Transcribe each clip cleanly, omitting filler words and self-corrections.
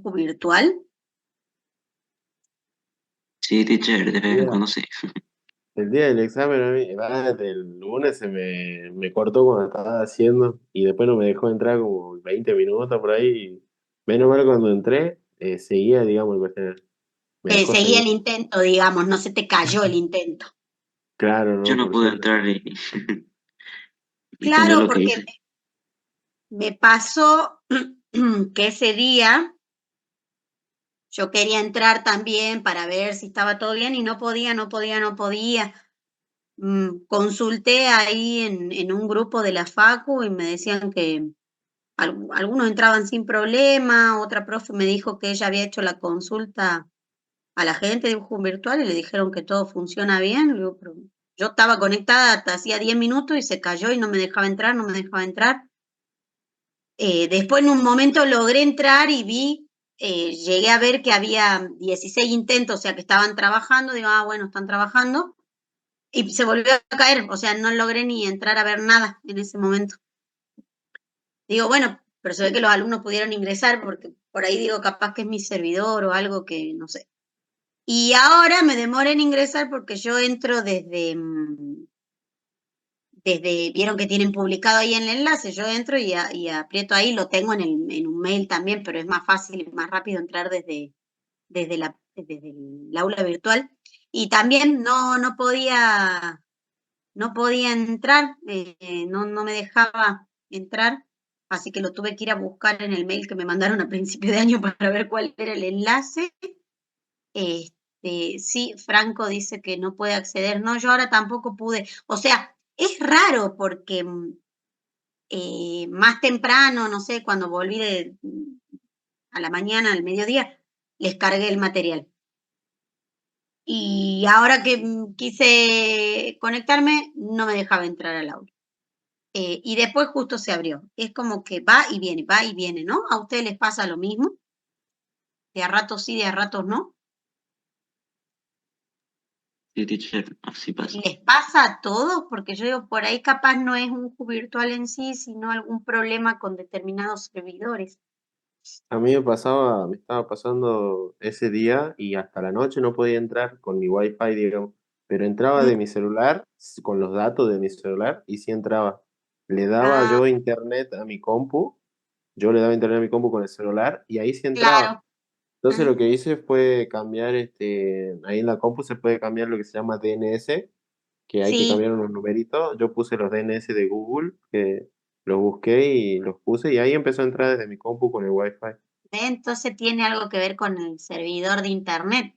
UJU virtual? Sí, teacher, de vez en Mira, cuando sí. el día del examen, a mí, del lunes me cortó cuando estaba haciendo y después no me dejó entrar como 20 minutos por ahí. Menos mal cuando entré, seguía, digamos, el cuestionario. Me Te dejó seguía seguir. el intento, digamos, no se te cayó el intento. Claro, Yo no, no por pude suerte. entrar y cambiar Claro, lo que porque hice. me pasó que ese día yo quería entrar también para ver si estaba todo bien y no podía, no podía, no podía. Consulté ahí en un grupo de la Facu y me decían que algunos entraban sin problema, otra profe me dijo que ella había hecho la consulta a la gente de un virtual y le dijeron que todo funciona bien. Le digo, pero yo estaba conectada hasta hacía 10 minutos y se cayó y no me dejaba entrar, no me dejaba entrar. Después en un momento logré entrar y vi, llegué a ver que había 16 intentos, o sea que estaban trabajando, digo, ah, bueno, están trabajando, y se volvió a caer, o sea, no logré ni entrar a ver nada en ese momento. Digo, bueno, pero se ve que los alumnos pudieron ingresar porque por ahí digo, capaz que es mi servidor o algo que no sé. Y ahora me demoro en ingresar porque yo entro desde, vieron que tienen publicado ahí en el enlace, yo entro y aprieto ahí, lo tengo en un mail también, pero es más fácil y más rápido entrar desde el aula virtual. Y también no podía entrar, no me dejaba entrar, así que lo tuve que ir a buscar en el mail que me mandaron a principio de año para ver cuál era el enlace. Sí, Franco dice que no puede acceder. No, yo ahora tampoco pude. O sea, es raro porque más temprano, no sé, cuando volví a la mañana, al mediodía, les cargué el material. Y ahora que quise conectarme, no me dejaba entrar al aula. Y después justo se abrió. Es como que va y viene, ¿no? ¿A ustedes les pasa lo mismo? De a ratos sí, de a ratos no. Sí, teacher, así pasa. ¿Les pasa a todos? Porque yo digo, por ahí capaz no es un virtual en sí, sino algún problema con determinados servidores. A mí me estaba pasando ese día y hasta la noche no podía entrar con mi wifi, digamos, pero entraba de Mm, mi celular, con los datos de mi celular, y sí entraba. Le daba Ah, yo internet a mi compu, yo le daba internet a mi compu con el celular, y ahí sí entraba. claro. Entonces lo Mm, que hice fue cambiar, ahí en la compu se puede cambiar lo que se llama DNS, que hay que Sí, cambiar unos numeritos. Yo puse los DNS de Google, que los busqué y los puse, y ahí empezó a entrar desde mi compu con el wifi. entonces tiene algo que ver con el servidor de internet,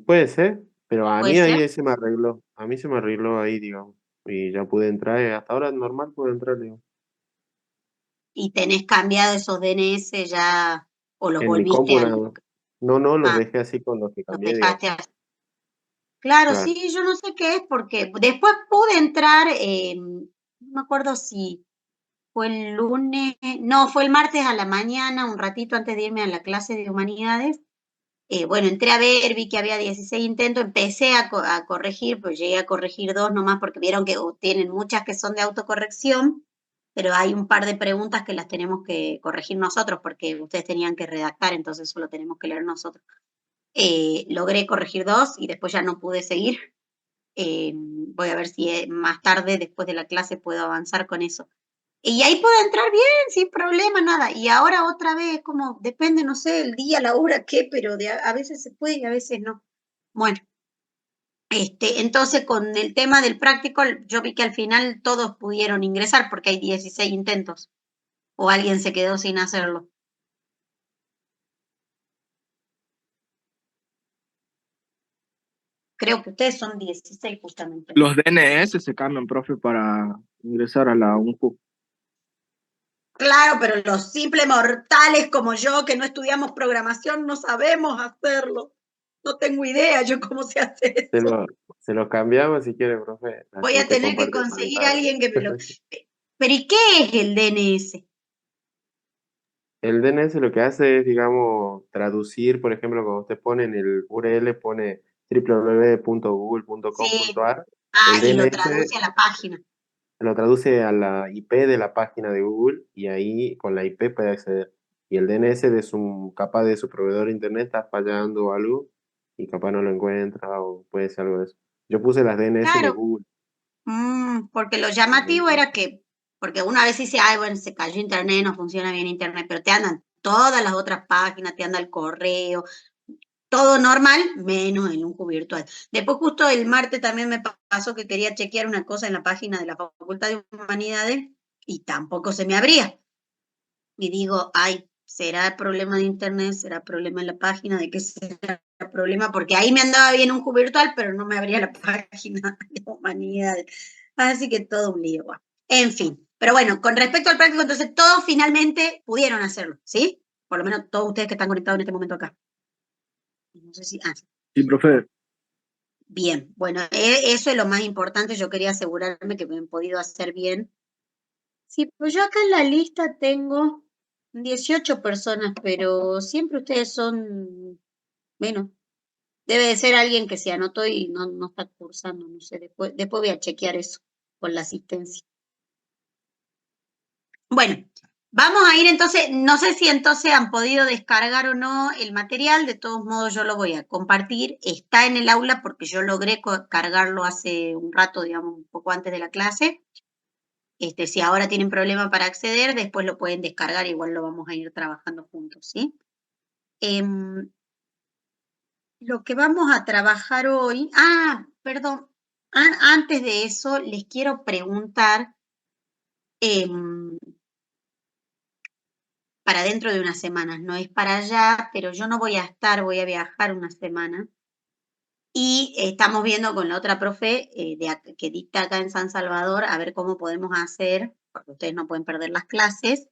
Puede ser, pero a ¿puede mí ser? ahí se me arregló. A mí se me arregló ahí, digamos. Y ya pude entrar. Hasta ahora normal pude entrar, digamos. Y tenés cambiado esos DNS ya, o los En mi volviste compu a, nada más. No, no, los ah, dejé así con los que los cambié, digamos. dejaste así. Claro, Claro. sí, yo no sé qué es, porque después pude entrar, no me acuerdo si fue el lunes, no, fue el martes a la mañana, un ratito antes de irme a la clase de humanidades. Bueno, entré a ver, vi que había 16 intentos, empecé a corregir, pues llegué a corregir dos nomás porque vieron que tienen muchas que son de autocorrección, pero hay un par de preguntas que las tenemos que corregir nosotros porque ustedes tenían que redactar, entonces solo tenemos que leer nosotros. Logré corregir dos y después ya no pude seguir. Voy a ver si más tarde, después de la clase, puedo avanzar con eso. Y ahí puedo entrar bien, sin problema, nada. Y ahora otra vez, como depende, no sé, el día, la hora, qué, pero a veces se puede y a veces no. Bueno, entonces con el tema del práctico, yo vi que al final todos pudieron ingresar porque hay 16 intentos. O alguien se quedó sin hacerlo. Creo que ustedes son 16 justamente, ¿no? Los DNS se cambian, profe, para ingresar a la UNCU. Claro, pero los simples mortales como yo, que no estudiamos programación, no sabemos hacerlo. No tengo idea yo cómo se hace Se eso. lo, se lo cambiamos si quiere, profe. Voy Así a te tener que comparte conseguir a pantalla. alguien que me lo... Pero ¿y qué es el DNS? El DNS lo que hace es, digamos, traducir, por ejemplo, cuando usted pone en el URL, pone Sí. www.google.com.ar, el Y lo DNS traduce a la página. lo traduce a la IP de la página de Google y ahí con la IP puede acceder. Y el DNS capaz de su proveedor de internet está fallando o algo, y capaz no lo encuentra, o puede ser algo de eso. Yo puse las DNS de Claro, Google. porque lo llamativo era que, porque una vez dice, ay, bueno, se cayó internet, no funciona bien internet, pero te andan todas las otras páginas, te anda el correo, todo normal, menos en un cubo virtual. Después justo el martes también me pasó que quería chequear una cosa en la página de la Facultad de Humanidades y tampoco se me abría. Y digo, ay, ¿será problema de internet? ¿Será problema en la página? ¿De qué será el problema? Porque ahí me andaba bien un cubo virtual, pero no me abría la página de Humanidades. Así que todo un lío. Bueno. En fin, pero bueno, con respecto al práctico, entonces todos finalmente pudieron hacerlo, ¿sí? Por lo menos todos ustedes que están conectados en este momento acá. No sé si... Sí, profe. Bien, bueno, eso es lo más importante. Yo quería asegurarme que me han podido hacer bien. Sí, pues yo acá en la lista tengo 18 personas, pero siempre ustedes son menos. Debe de ser alguien que se anotó y no está cursando, no sé. Después voy a chequear eso con la asistencia. Bueno, vamos a ir entonces, no sé si entonces han podido descargar o no el material, de todos modos yo lo voy a compartir, está en el aula porque yo logré cargarlo hace un rato, digamos, un poco antes de la clase. Si ahora tienen problema para acceder, después lo pueden descargar, igual lo vamos a ir trabajando juntos, ¿sí? Lo que vamos a trabajar hoy, perdón, antes de eso les quiero preguntar, para dentro de unas semanas, no es para allá, pero yo no voy a estar, voy a viajar una semana. Y estamos viendo con la otra profe que dicta acá en San Salvador, a ver cómo podemos hacer, porque ustedes no pueden perder las clases.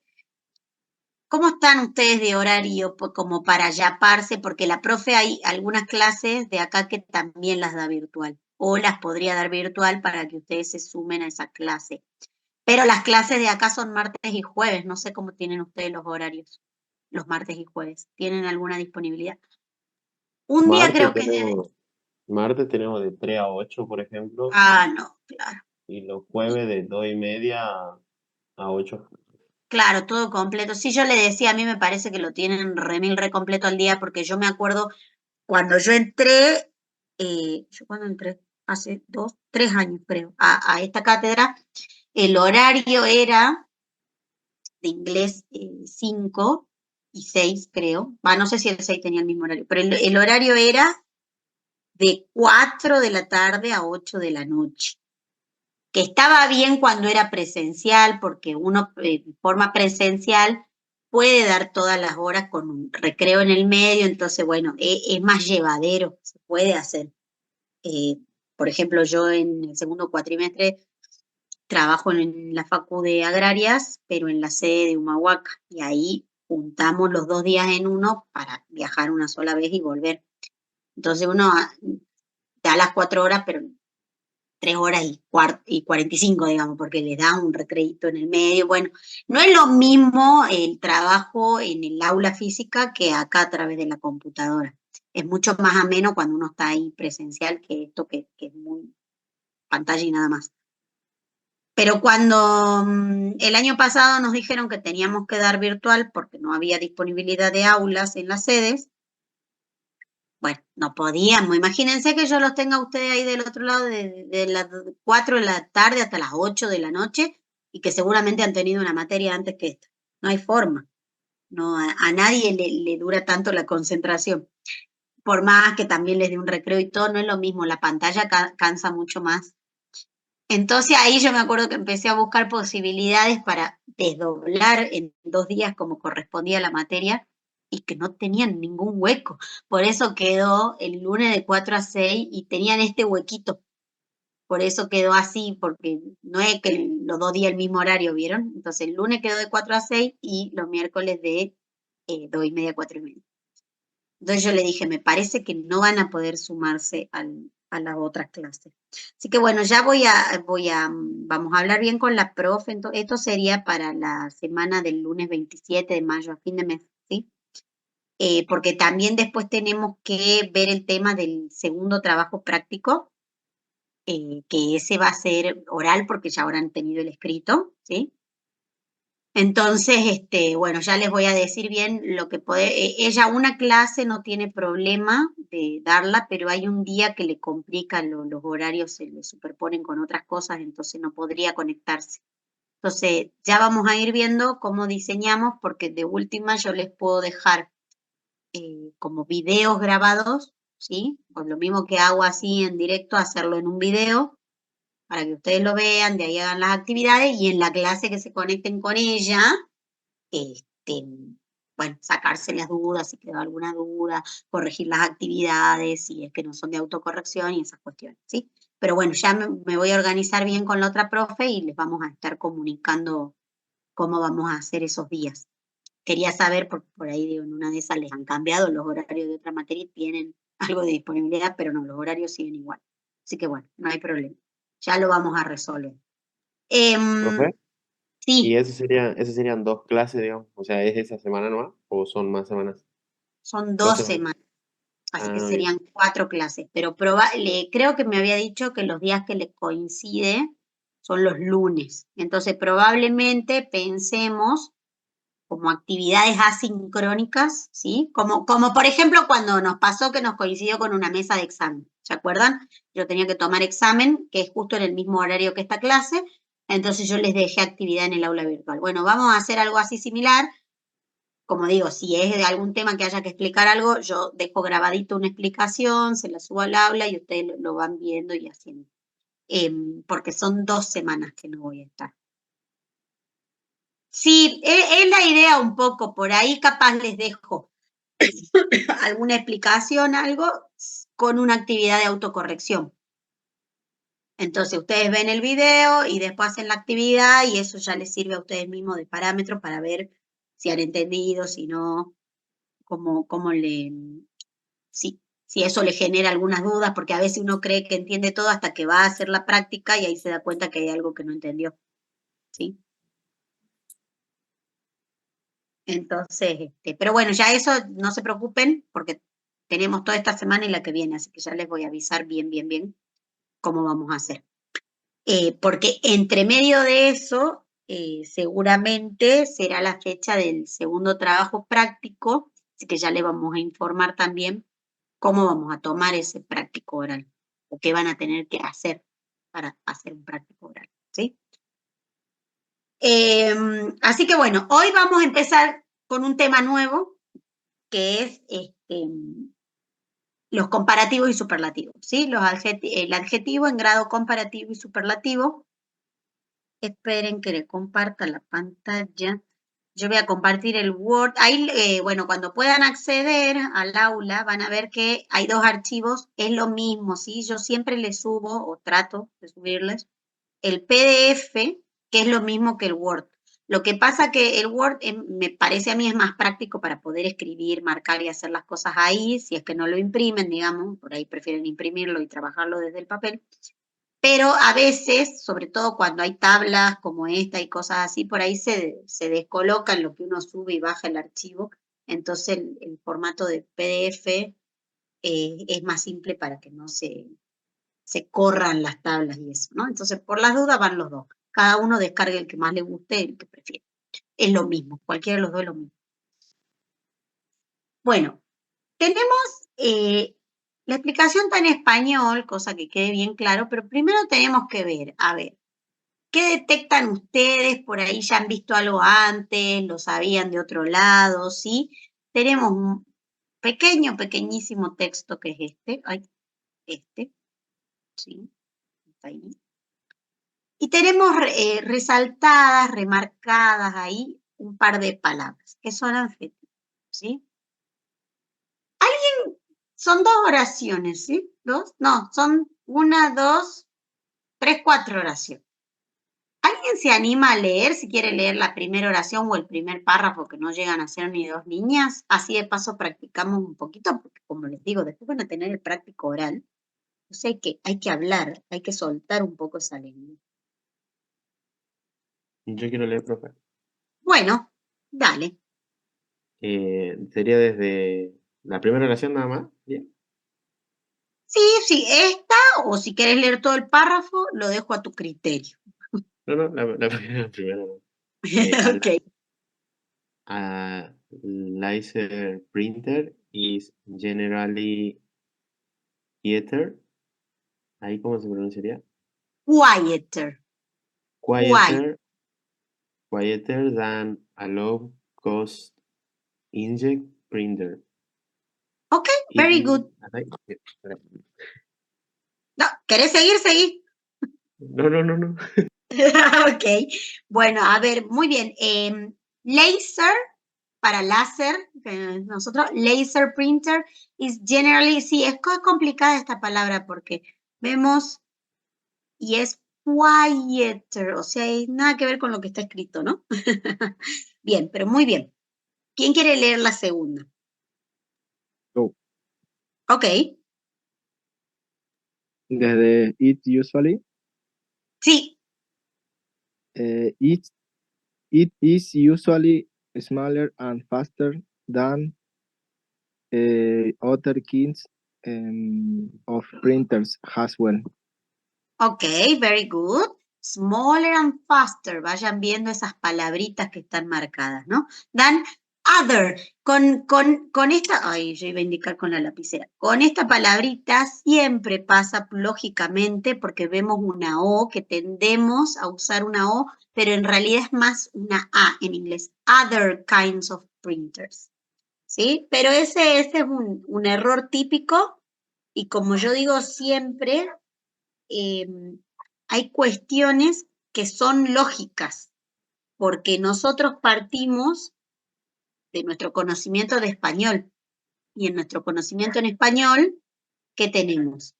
¿Cómo están ustedes de horario como para yaparse? Porque la profe hay algunas clases de acá que también las da virtual, o las podría dar virtual para que ustedes se sumen a esa clase. Pero las clases de acá son martes y jueves, no sé cómo tienen ustedes los horarios, los martes y jueves. ¿Tienen alguna disponibilidad? Un día Martes creo que... tenemos, martes tenemos de 3 a 8, por ejemplo, No, claro. y los jueves de 2:30 a 8. Claro, todo completo. Sí, yo le decía, a mí me parece que lo tienen remil completo al día, porque yo me acuerdo cuando yo entré, yo cuando entré, hace 3 años creo, a esta cátedra, el horario era de inglés 5 y 6 creo, no sé si el 6 tenía el mismo horario, pero el horario era de 4 de la tarde a 8 de la noche, que estaba bien cuando era presencial, porque uno de forma presencial puede dar todas las horas con un recreo en el medio, entonces bueno, es más llevadero, se puede hacer. Por ejemplo, yo en el segundo cuatrimestre trabajo en la Facu de Agrarias, pero en la sede de Humahuaca, y ahí juntamos los 2 días en uno para viajar una sola vez y volver. Entonces uno da las 4 horas, pero 3 horas y 45, digamos, porque les da un recreito en el medio. Bueno, no es lo mismo el trabajo en el aula física que acá a través de la computadora. Es mucho más ameno cuando uno está ahí presencial que esto que es muy pantalla y nada más. Pero cuando el año pasado nos dijeron que teníamos que dar virtual porque no había disponibilidad de aulas en las sedes, bueno, no podíamos. Imagínense que yo los tenga a ustedes ahí del otro lado de las 4 de la tarde hasta las 8 de la noche y que seguramente han tenido una materia antes que esta. No hay forma. No, a nadie le dura tanto la concentración. Por más que también les dé un recreo y todo, no es lo mismo. La pantalla cansa mucho más. Entonces ahí yo me acuerdo que empecé a buscar posibilidades para desdoblar en 2 días como correspondía a la materia y que no tenían ningún hueco. Por eso quedó el lunes de 4 a 6 y tenían este huequito. Por eso quedó así, porque no es que los 2 días el mismo horario, ¿vieron? Entonces el lunes quedó de 4 a 6 y los miércoles de 2:30 a 4:30. Entonces yo le dije, me parece que no van a poder sumarse a las otras clases. Así que bueno, ya vamos a hablar bien con la profe. Entonces, esto sería para la semana del lunes 27 de mayo, a fin de mes, ¿sí? Porque también después tenemos que ver el tema del segundo trabajo práctico, que ese va a ser oral porque ya habrán tenido el escrito, ¿sí? Entonces, bueno, ya les voy a decir bien lo que puede. Ella una clase no tiene problema de darla, pero hay un día que le complica, los horarios se le superponen con otras cosas, entonces no podría conectarse. Entonces, ya vamos a ir viendo cómo diseñamos, porque de última yo les puedo dejar como videos grabados, ¿sí? Pues lo mismo que hago así en directo, hacerlo en un video para que ustedes lo vean, de ahí hagan las actividades y en la clase que se conecten con ella, este, bueno, sacarse las dudas, si quedó alguna duda, corregir las actividades, si es que no son de autocorrección y esas cuestiones, ¿sí? Pero bueno, ya me voy a organizar bien con la otra profe y les vamos a estar comunicando cómo vamos a hacer esos días. Quería saber, por ahí digo, en una de esas les han cambiado los horarios de otra materia y tienen algo de disponibilidad, pero no, los horarios siguen igual. Así que bueno, no hay problema. Ya lo vamos a resolver. ¿Profe? ¿Y Sí, eso serían 2 clases, digamos? O sea, ¿es esa semana nomás o son más semanas? son 2 2 semanas. semanas, así que Ah, bien. serían 4 clases, pero creo que me había dicho que los días que le coincide son los lunes. Entonces probablemente pensemos como actividades asincrónicas, ¿sí? Como por ejemplo cuando nos pasó que nos coincidió con una mesa de examen, ¿se acuerdan? Yo tenía que tomar examen, que es justo en el mismo horario que esta clase, entonces yo les dejé actividad en el aula virtual. Bueno, vamos a hacer algo así similar. Como digo, si es de algún tema que haya que explicar algo, yo dejo grabadito una explicación, se la subo al aula y ustedes lo van viendo y haciendo. Porque son 2 semanas que no voy a estar. Sí, es la idea un poco, por ahí capaz les dejo alguna explicación, algo con una actividad de autocorrección. Entonces ustedes ven el video y después hacen la actividad y eso ya les sirve a ustedes mismos de parámetro para ver si han entendido, si no, si eso le genera algunas dudas, porque a veces uno cree que entiende todo hasta que va a hacer la práctica y ahí se da cuenta que hay algo que no entendió, ¿sí? Entonces, pero bueno, ya eso no se preocupen porque tenemos toda esta semana y la que viene, así que ya les voy a avisar bien cómo vamos a hacer. Porque entre medio de eso, seguramente será la fecha del segundo trabajo práctico, así que ya les vamos a informar también cómo vamos a tomar ese práctico oral o qué van a tener que hacer para hacer un práctico oral, ¿sí? Así que bueno, hoy vamos a empezar con un tema nuevo que es los comparativos y superlativos, ¿sí? El adjetivo en grado comparativo y superlativo. Esperen que le comparta la pantalla. Yo voy a compartir el Word. Ahí, bueno, cuando puedan acceder al aula, van a ver que hay 2 archivos. Es lo mismo, ¿sí? Yo siempre les subo, o trato de subirles, el PDF, que es lo mismo que el Word. Lo que pasa que el Word me parece a mí es más práctico para poder escribir, marcar y hacer las cosas ahí, si es que no lo imprimen, digamos, por ahí prefieren imprimirlo y trabajarlo desde el papel. Pero a veces, sobre todo cuando hay tablas como esta y cosas así, por ahí se descoloca en lo que uno sube y baja el archivo. Entonces el formato de PDF es más simple para que no se corran las tablas y eso, ¿no? Entonces, por las dudas van los dos. Cada uno descargue el que más le guste, el que prefiere. Es lo mismo, cualquiera de los dos es lo mismo. Bueno, tenemos la explicación está en español, cosa que quede bien claro, pero primero tenemos que ver, a ver, ¿qué detectan ustedes? Por ahí ya han visto algo antes, lo sabían de otro lado, ¿sí? Tenemos un pequeñísimo texto que es ¿sí? Está ahí. Y tenemos resaltadas, remarcadas ahí un par de palabras, que son adjetivos, ¿sí? Son 2 oraciones, ¿sí? ¿2? No, son 1, 2, 3, 4 oraciones. ¿Alguien se anima a leer, si quiere leer la primera oración o el primer párrafo, que no llegan a ser ni 2 niñas? Así de paso practicamos un poquito, porque como les digo, después van a tener el práctico oral. O sea, hay que hablar, hay que soltar un poco esa lengua. Yo quiero leer, profe. Bueno, dale. Sería desde la primera oración nada más. Bien. Sí, esta, o si quieres leer todo el párrafo, lo dejo a tu criterio. No, la primera no. Ok. A laser printer is generally quieter. ¿Ahí cómo se pronunciaría? Quieter. Quieter than a low cost inkjet printer. Ok, very good. No, ¿querés seguir? Seguí. No. Ok, bueno, a ver, muy bien. Laser, para láser, nosotros, laser printer is generally, sí, es complicada esta palabra porque vemos y es quieter, o sea, nada que ver con lo que está escrito, ¿no? Bien, pero muy bien. ¿Quién quiere leer la segunda? Go. Ok, Desde it usually, sí, it is usually smaller and faster than other kinds of printers as well. ok, very good. Smaller and faster, vayan viendo esas palabritas que están marcadas, ¿no? Dan other, con esta, ay, yo iba a indicar con la lapicera, con esta palabrita siempre pasa lógicamente porque vemos una O, que tendemos a usar una O, pero en realidad es más una A en inglés, other kinds of printers, ¿sí? Pero ese es un error típico y como yo digo siempre, hay cuestiones que son lógicas, porque nosotros partimos de nuestro conocimiento de español, y en nuestro conocimiento en español, ¿qué tenemos?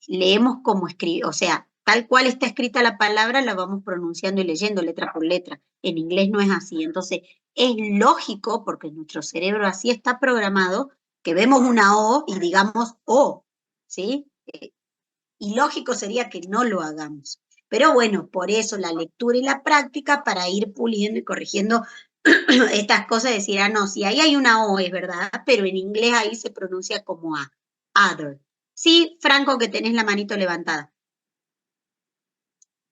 Leemos como escribe, o sea, tal cual está escrita la palabra, la vamos pronunciando y leyendo letra por letra. En inglés no es así, entonces es lógico, porque nuestro cerebro así está programado, que vemos una O y digamos O, ¿sí? Y lógico sería que no lo hagamos. Pero bueno, por eso la lectura y la práctica para ir puliendo y corrigiendo estas cosas, decir, ah, no, si ahí hay una O es verdad, pero en inglés ahí se pronuncia como A, other. Sí, Franco, que tenés la manito levantada.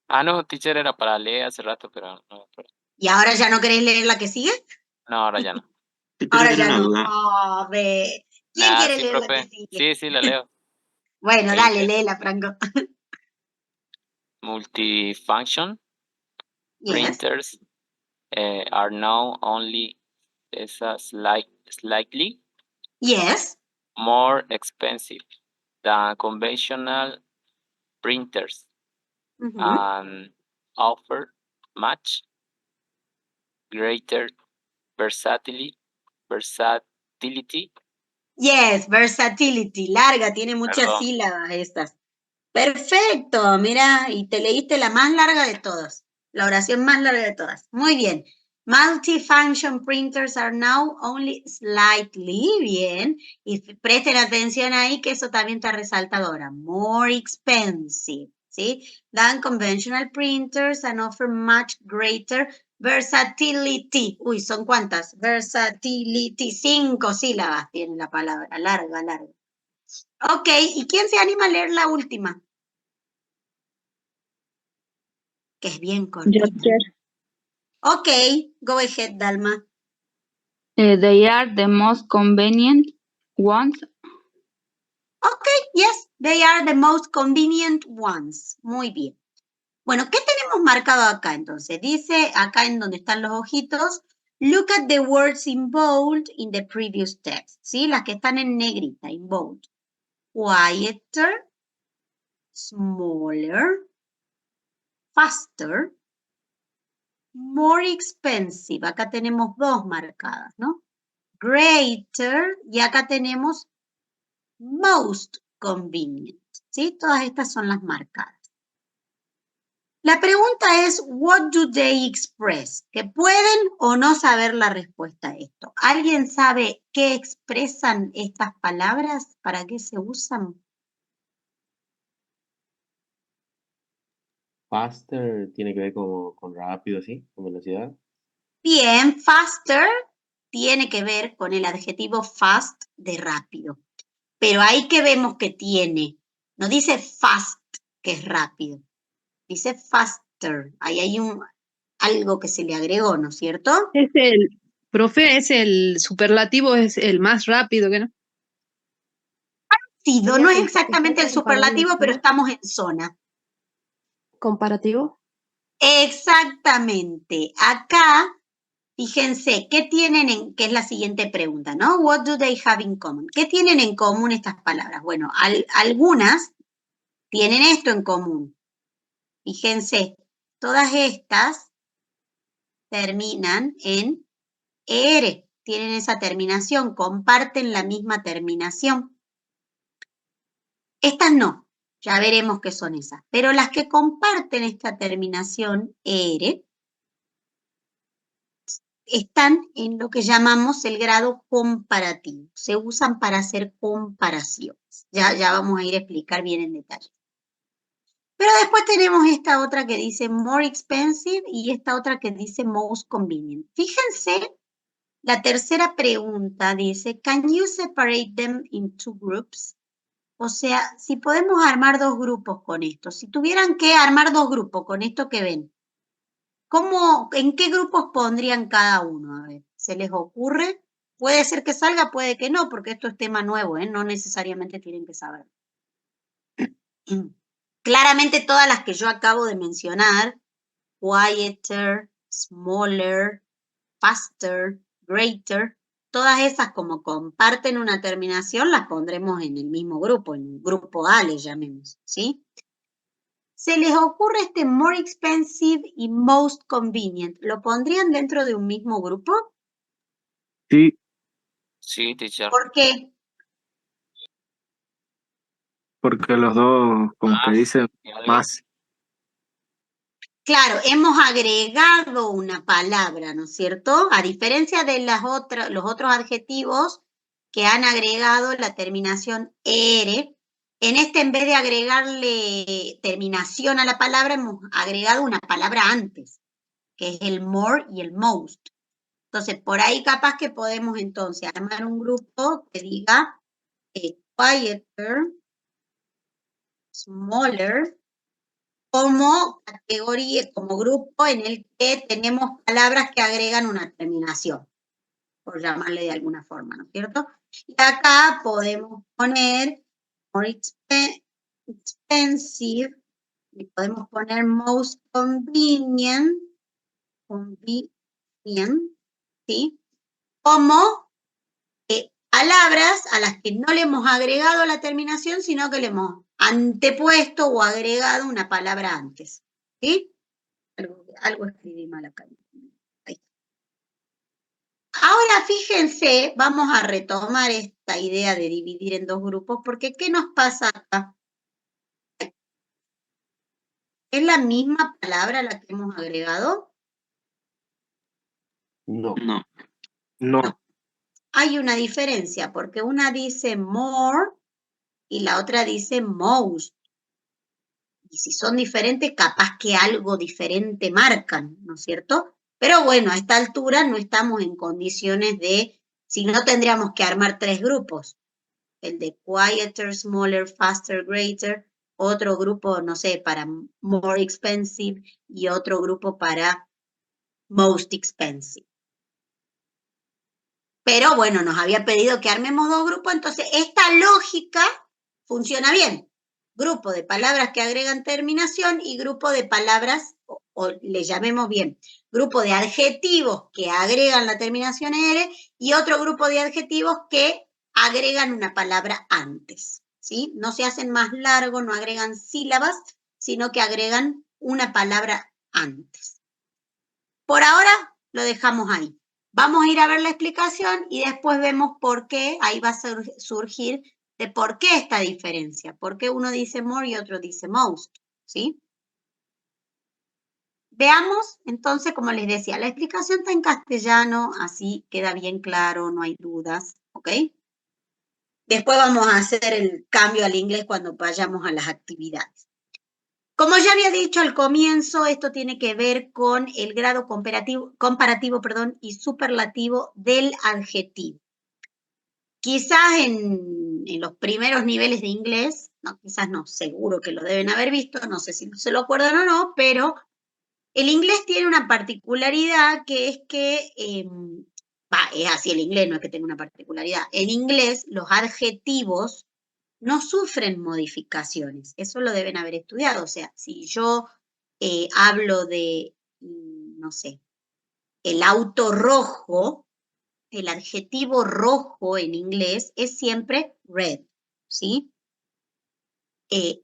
Ah, no, teacher, era para leer hace rato, pero no. ¿Y ahora ya no querés leer la que sigue? No, ahora ya no. Teacher, Ahora tiene ya una no. duda. Oh, ve. ¿Quién Nah, quiere sí, leer la que profe. sigue? Sí, la leo. Bueno, Ahí dale, dice, léela, Franco. multifunction Yes, printers are now only slightly yes. more expensive than conventional printers Mhm. and offer much greater versatility. Yes, versatility, larga, tiene muchas Perdón. sílabas estas. Perfecto, mira, y te leíste la más larga de todas, la oración más larga de todas. Muy bien. Multifunction printers are now only slightly, bien, y presten atención ahí que eso también está resaltado ahora, more expensive, ¿sí? Than conventional printers and offer much greater versatility. Uy, ¿son cuántas? Versatility, 5 sílabas tiene la palabra, larga, larga. Ok, ¿y quién se anima a leer la última? Que es bien cortita. Ok, go ahead, Dalma. They are the most convenient ones. Ok, yes, they are the most convenient ones. Muy bien. Bueno, ¿qué tenemos marcado acá entonces? Dice acá en donde están los ojitos, look at the words in bold in the previous text, ¿sí? Las que están en negrita, in bold. Quieter, smaller, faster, more expensive. Acá tenemos dos marcadas, ¿no? Greater, y acá tenemos most convenient, ¿sí? Todas estas son las marcadas. La pregunta es, what do they express? ¿Que pueden o no saber la respuesta a esto? ¿Alguien sabe qué expresan estas palabras? ¿Para qué se usan? Faster tiene que ver con rápido, ¿sí? Con velocidad. Bien, faster tiene que ver con el adjetivo fast de rápido. Pero ahí que vemos que tiene, no dice fast, que es rápido, dice faster. Ahí hay algo que se le agregó, ¿no es cierto? Profe, es el superlativo, es el más rápido, ¿que no? Sí, Sería no es que exactamente el está comparando, superlativo, pero ¿no? estamos en zona. ¿Comparativo? Exactamente. Acá, fíjense, ¿qué tienen en, que es la siguiente pregunta, ¿no? What do they have in common? ¿Qué tienen en común estas palabras? Bueno, algunas tienen esto en común. Fíjense, todas estas terminan en ER, tienen esa terminación, comparten la misma terminación. Estas no, ya veremos qué son esas, pero las que comparten esta terminación ER están en lo que llamamos el grado comparativo, se usan para hacer comparaciones. Ya vamos a ir a explicar bien en detalle. Pero después tenemos esta otra que dice more expensive y esta otra que dice most convenient. Fíjense, la tercera pregunta dice, can you separate them in two groups? O sea, si podemos armar dos grupos con esto, si tuvieran que armar dos grupos con esto que ven, ¿en qué grupos pondrían cada uno? A ver, ¿se les ocurre? Puede ser que salga, puede que no, porque esto es tema nuevo, ¿eh? No necesariamente tienen que saber. Claramente todas las que yo acabo de mencionar, quieter, smaller, faster, greater, todas esas como comparten una terminación las pondremos en el mismo grupo, en el grupo A le llamemos, ¿sí? ¿Se les ocurre este more expensive y most convenient? ¿Lo pondrían dentro de un mismo grupo? Sí, Sí, teacher. ¿Por qué? porque los dos como que Más dicen que algo. más. Claro, hemos agregado una palabra, ¿no es cierto? A diferencia de los otros adjetivos que han agregado la terminación ER, en este en vez de agregarle terminación a la palabra, hemos agregado una palabra antes, que es el more y el most. Entonces, por ahí capaz que podemos entonces armar un grupo que diga quieter, smaller, como categoría, como grupo en el que tenemos palabras que agregan una terminación, por llamarle de alguna forma, ¿no es cierto? Y acá podemos poner more expensive y podemos poner most convenient, ¿sí? Como palabras a las que no le hemos agregado la terminación, sino que le hemos antepuesto o agregado una palabra antes. ¿Sí? Algo escribí mal acá. Ahí está. Ahora fíjense, vamos a retomar esta idea de dividir en dos grupos, porque ¿qué nos pasa acá? ¿Es la misma palabra la que hemos agregado? No. No. No. Hay una diferencia, porque una dice more y la otra dice most. Y si son diferentes, capaz que algo diferente marcan, ¿no es cierto? Pero bueno, a esta altura no estamos en condiciones de, si no tendríamos que armar tres grupos, el de quieter, smaller, faster, greater, otro grupo, no sé, para more expensive y otro grupo para most expensive. Pero bueno, nos había pedido que armemos dos grupos, entonces esta lógica funciona bien. Grupo de palabras que agregan terminación y grupo de palabras, o le llamemos bien, grupo de adjetivos que agregan la terminación ER y otro grupo de adjetivos que agregan una palabra antes, ¿sí? No se hacen más largos, no agregan sílabas, sino que agregan una palabra antes. Por ahora lo dejamos ahí. Vamos a ir a ver la explicación y después vemos por qué, ahí va a surgir de por qué esta diferencia, por qué uno dice more y otro dice most, ¿sí? Veamos, entonces, como les decía, la explicación está en castellano, así queda bien claro, no hay dudas, ¿ok? Después vamos a hacer el cambio al inglés cuando vayamos a las actividades. Como ya había dicho al comienzo, esto tiene que ver con el grado comparativo y superlativo del adjetivo. Quizás en los primeros niveles de inglés, no, quizás no, seguro que lo deben haber visto, no sé si se lo acuerdan o no, pero El inglés tiene una particularidad que es que, es así el inglés, no es que tenga una particularidad. En inglés los adjetivos no sufren modificaciones, eso lo deben haber estudiado. O sea, si yo hablo de, no sé, el auto rojo, el adjetivo rojo en inglés es siempre red, ¿sí?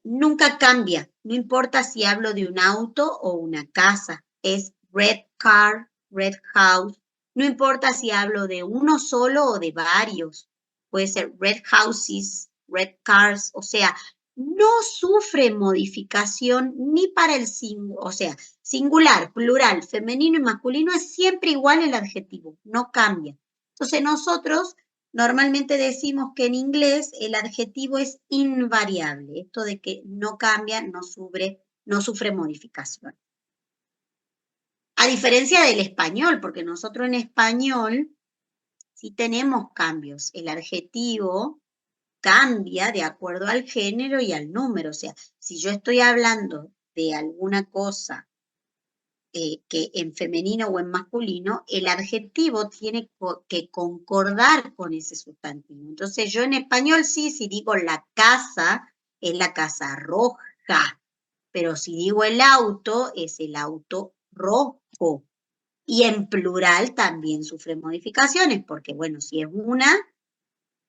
Nunca cambia, no importa si hablo de un auto o una casa, es red car, red house, no importa si hablo de uno solo o de varios, puede ser red houses, red cars, o sea, no sufre modificación ni para el singular, o sea, singular, plural, femenino y masculino es siempre igual el adjetivo, no cambia. Entonces nosotros normalmente decimos que en inglés el adjetivo es invariable, esto de que no cambia, no sufre modificación. A diferencia del español, porque nosotros en español sí tenemos cambios. El adjetivo cambia de acuerdo al género y al número. O sea, si yo estoy hablando de alguna cosa que en femenino o en masculino, el adjetivo tiene que concordar con ese sustantivo. Entonces yo en español sí, si digo la casa, es la casa roja, pero si digo el auto, es el auto rojo. Y en plural también sufre modificaciones, porque bueno, si es una,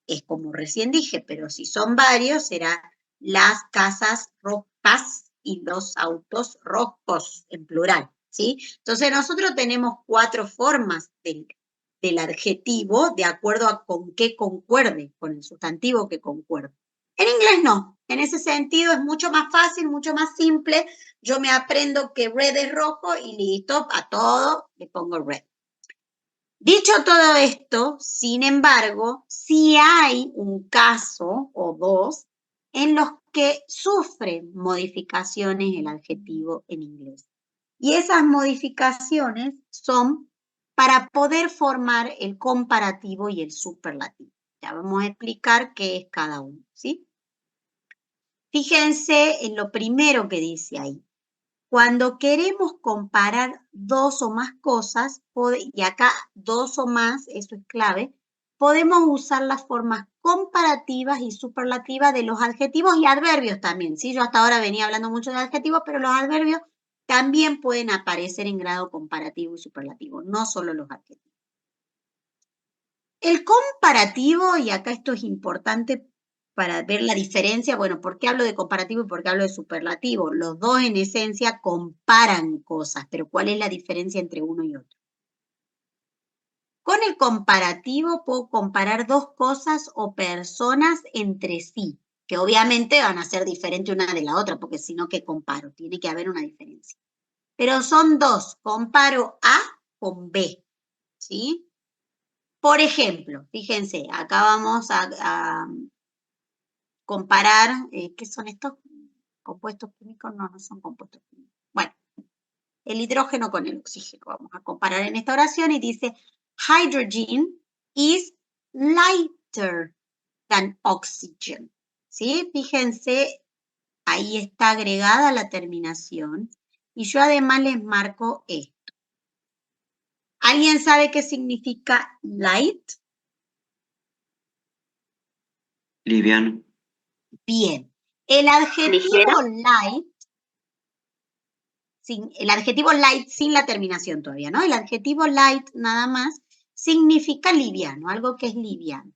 es como recién dije, pero si son varios, será las casas rojas y los autos rojos en plural, ¿sí? Entonces nosotros tenemos 4 formas del adjetivo de acuerdo a con qué concuerde, con el sustantivo que concuerde. En inglés no, en ese sentido es mucho más fácil, mucho más simple. Yo me aprendo que red es rojo y listo, a todo le pongo red. Dicho todo esto, sin embargo, sí hay un caso o dos en los que sufre modificaciones el adjetivo en inglés. Y esas modificaciones son para poder formar el comparativo y el superlativo. Ya vamos a explicar qué es cada uno, ¿sí? Fíjense en lo primero que dice ahí. Cuando queremos comparar dos o más cosas, y acá dos o más, eso es clave, podemos usar las formas comparativas y superlativas de los adjetivos y adverbios también. ¿Sí? Yo hasta ahora venía hablando mucho de adjetivos, pero los adverbios también pueden aparecer en grado comparativo y superlativo, no solo los adjetivos. El comparativo, y acá esto es importante para ver la diferencia, bueno, ¿por qué hablo de comparativo y por qué hablo de superlativo? Los dos en esencia comparan cosas, pero ¿cuál es la diferencia entre uno y otro? Con el comparativo puedo comparar dos cosas o personas entre sí, que obviamente van a ser diferentes una de la otra, porque si no, ¿qué comparo? Tiene que haber una diferencia. Pero son dos, comparo A con B, ¿sí? Por ejemplo, fíjense, acá vamos a comparar, ¿qué son estos compuestos químicos? No, no son compuestos químicos. Bueno, el hidrógeno con el oxígeno. Vamos a comparar en esta oración y dice, hydrogen is lighter than oxygen. ¿Sí? Fíjense, ahí está agregada la terminación y yo además les marco esto. ¿Alguien sabe qué significa light? Liviano. Bien. El adjetivo light sin la terminación todavía, ¿no? El adjetivo light nada más significa liviano, algo que es liviano.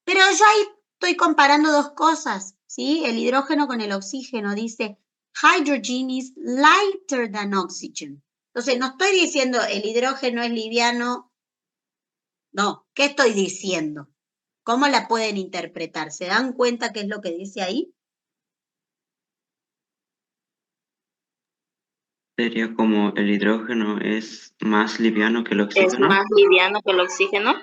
Pero yo ahí estoy comparando dos cosas, ¿sí? El hidrógeno con el oxígeno dice, hydrogen is lighter than oxygen. Entonces, no estoy diciendo el hidrógeno es liviano. No, ¿qué estoy diciendo? ¿Cómo la pueden interpretar? ¿Se dan cuenta qué es lo que dice ahí? Sería como el hidrógeno es más liviano que el oxígeno. Es más liviano que el oxígeno.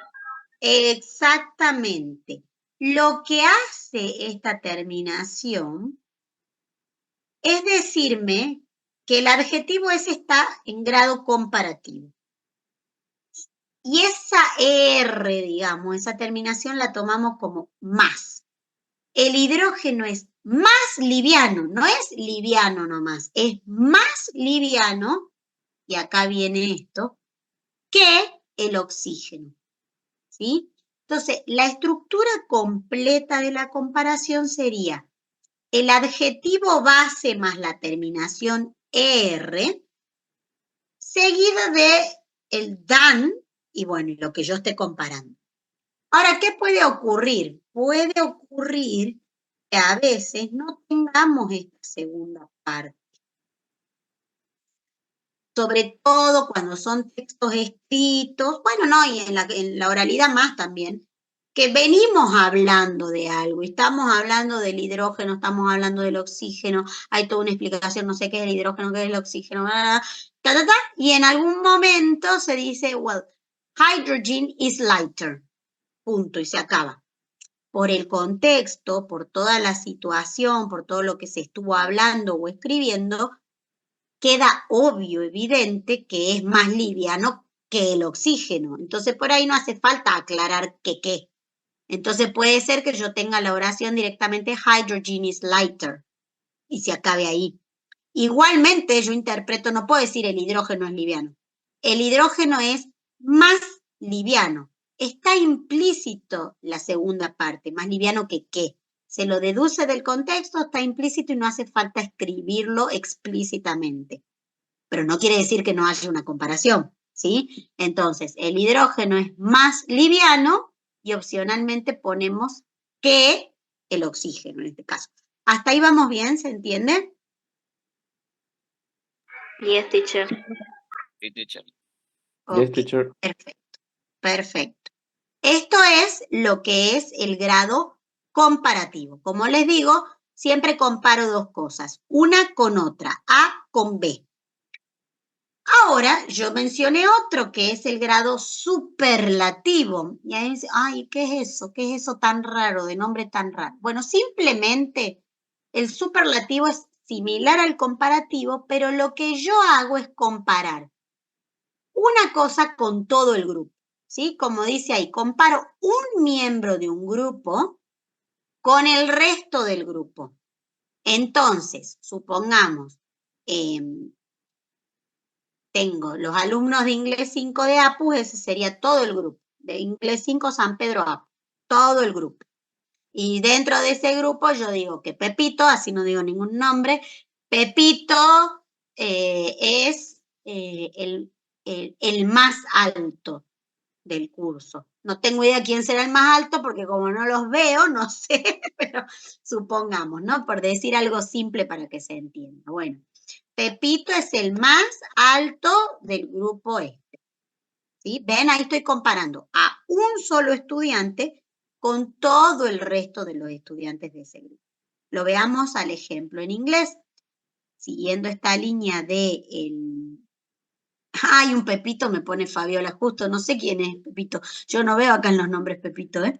Exactamente. Lo que hace esta terminación es decirme que el adjetivo ese está en grado comparativo. Y esa R, digamos, esa terminación la tomamos como más. El hidrógeno es más liviano, no es liviano nomás, es más liviano y acá viene esto, que el oxígeno, ¿sí? Entonces, la estructura completa de la comparación sería el adjetivo base más la terminación ER, seguido de el than, y bueno, lo que yo esté comparando. Ahora, ¿qué puede ocurrir? Puede ocurrir que a veces no tengamos esta segunda parte. Sobre todo cuando son textos escritos, bueno, no, y en la oralidad más también, que venimos hablando de algo, estamos hablando del hidrógeno, estamos hablando del oxígeno, hay toda una explicación, no sé qué es el hidrógeno, qué es el oxígeno, y en algún momento se dice, well, hydrogen is lighter, punto, y se acaba. Por el contexto, por toda la situación, por todo lo que se estuvo hablando o escribiendo, queda obvio, evidente, que es más liviano que el oxígeno. Entonces, por ahí no hace falta aclarar que qué. Entonces, puede ser que yo tenga la oración directamente hydrogen is lighter y se acabe ahí. Igualmente, yo interpreto, no puedo decir el hidrógeno es liviano. El hidrógeno es más liviano. Está implícito la segunda parte, más liviano que qué. Se lo deduce del contexto, está implícito y no hace falta escribirlo explícitamente. Pero no quiere decir que no haya una comparación, ¿sí? Entonces, el hidrógeno es más liviano y opcionalmente ponemos que el oxígeno en este caso. ¿Hasta ahí vamos bien? ¿Se entiende? Yes, teacher. Sí, teacher. Yes, Ok, teacher. perfecto, perfecto. Esto es lo que es el grado comparativo. Como les digo, siempre comparo dos cosas, una con otra, A con B. Ahora yo mencioné otro que es el grado superlativo. Y ahí dice, ay, ¿qué es eso? ¿Qué es eso tan raro, de nombre tan raro? Bueno, simplemente el superlativo es similar al comparativo, pero lo que yo hago es comparar una cosa con todo el grupo, ¿sí? Como dice ahí, comparo un miembro de un grupo con el resto del grupo. Entonces, supongamos, tengo los alumnos de Inglés 5 de APU, ese sería todo el grupo, de Inglés 5 San Pedro APU, todo el grupo. Y dentro de ese grupo yo digo que Pepito, así no digo ningún nombre, Pepito es el más alto del curso. No tengo idea quién será el más alto porque como no los veo, no sé, pero supongamos, ¿no? Por decir algo simple para que se entienda. Bueno, Pepito es el más alto del grupo este. ¿Sí? Ven, ahí estoy comparando a un solo estudiante con todo el resto de los estudiantes de ese grupo. Lo veamos al ejemplo en inglés. Siguiendo esta línea de el... Ay, un Pepito, me pone Fabiola, justo, no sé quién es Pepito. Yo no veo acá en los nombres Pepito, ¿eh?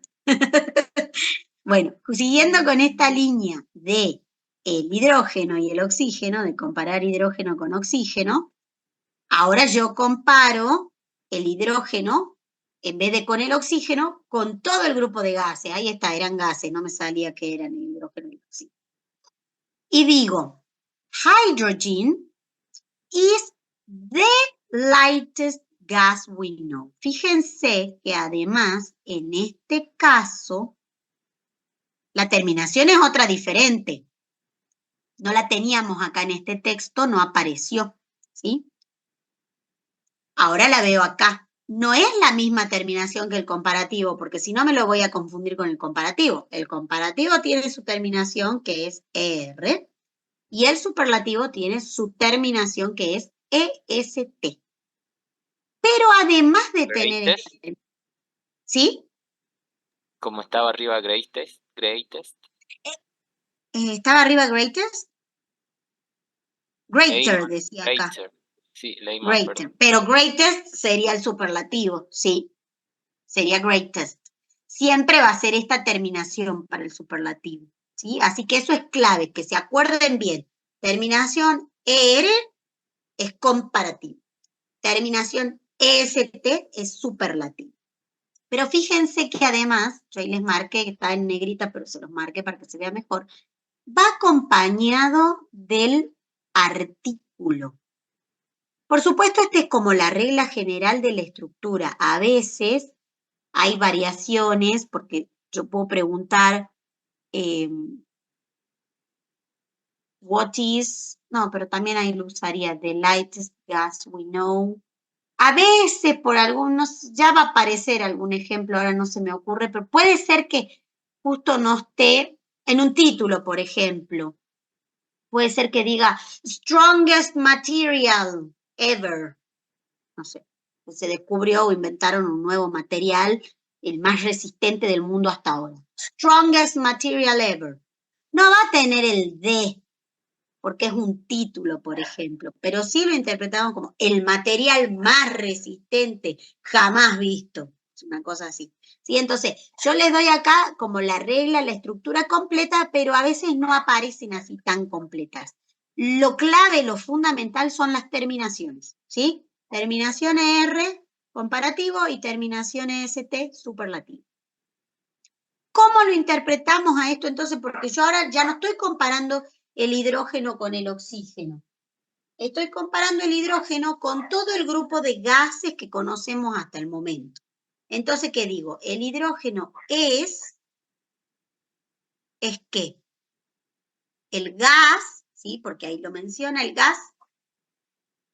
Bueno, siguiendo con esta línea de el hidrógeno y el oxígeno, de comparar hidrógeno con oxígeno, ahora yo comparo el hidrógeno, en vez de con el oxígeno, con todo el grupo de gases. Ahí está, eran gases, no me salía que eran el hidrógeno y el oxígeno. Y digo, hydrogen is the lightest gas we know. Fíjense que además, en este caso, la terminación es otra diferente. No la teníamos acá en este texto, no apareció, ¿sí? Ahora la veo acá. No es la misma terminación que el comparativo, porque si no me lo voy a confundir con el comparativo. El comparativo tiene su terminación que es ER y el superlativo tiene su terminación que es EST. Pero además de tener Greatest, esta, ¿sí? como estaba arriba greatest. ¿Estaba arriba greatest? Greater, Leí decía acá. greater. Sí, leí mal, Greater. perdón. Pero greatest sería el superlativo, sí. Sería greatest. Siempre va a ser esta terminación para el superlativo, ¿sí? Así que eso es clave, que se acuerden bien. Terminación ER es comparativo. Terminación EST es superlativo. Pero fíjense que además, yo ahí les marqué, que está en negrita, pero se los marqué para que se vea mejor, va acompañado del artículo. Por supuesto, esta es como la regla general de la estructura. A veces hay variaciones, porque yo puedo preguntar, what is, no, pero también ahí lo usaría, the lightest gas we know. A veces por algunos, ya va a aparecer algún ejemplo, ahora no se me ocurre, pero puede ser que justo no esté en un título, por ejemplo. Puede ser que diga strongest material ever. No sé, se descubrió o inventaron un nuevo material, el más resistente del mundo hasta ahora. Strongest material ever. No va a tener el de, porque es un título, por ejemplo, pero sí lo interpretamos como el material más resistente jamás visto. Es una cosa así. ¿Sí? Entonces, yo les doy acá como la regla, la estructura completa, pero a veces no aparecen así tan completas. Lo clave, lo fundamental son las terminaciones, ¿sí? Terminación R, comparativo, y terminación ST, superlativo. ¿Cómo lo interpretamos a esto entonces? Porque yo ahora ya no estoy comparando el hidrógeno con el oxígeno. Estoy comparando el hidrógeno con todo el grupo de gases que conocemos hasta el momento. Entonces, ¿qué digo? El hidrógeno es ¿qué? El gas, ¿sí? Porque ahí lo menciona el gas.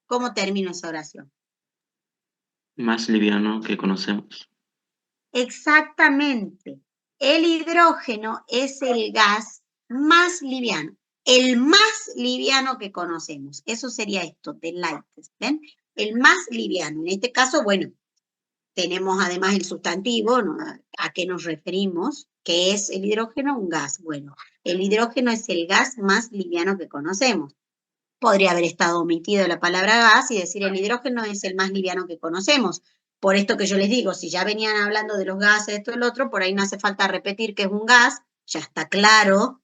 ¿Cómo termino esa oración? Más liviano que conocemos. Exactamente. El hidrógeno es el gas más liviano, el más liviano que conocemos. Eso sería esto, the lightest, ¿ven? El más liviano. En este caso, bueno, tenemos además el sustantivo, ¿no? ¿A qué nos referimos? ¿Qué es el hidrógeno? Un gas. Bueno, el hidrógeno es el gas más liviano que conocemos. Podría haber estado omitido la palabra gas y decir el hidrógeno es el más liviano que conocemos. Por esto que yo les digo, si ya venían hablando de los gases, esto y el otro, por ahí no hace falta repetir que es un gas, ya está claro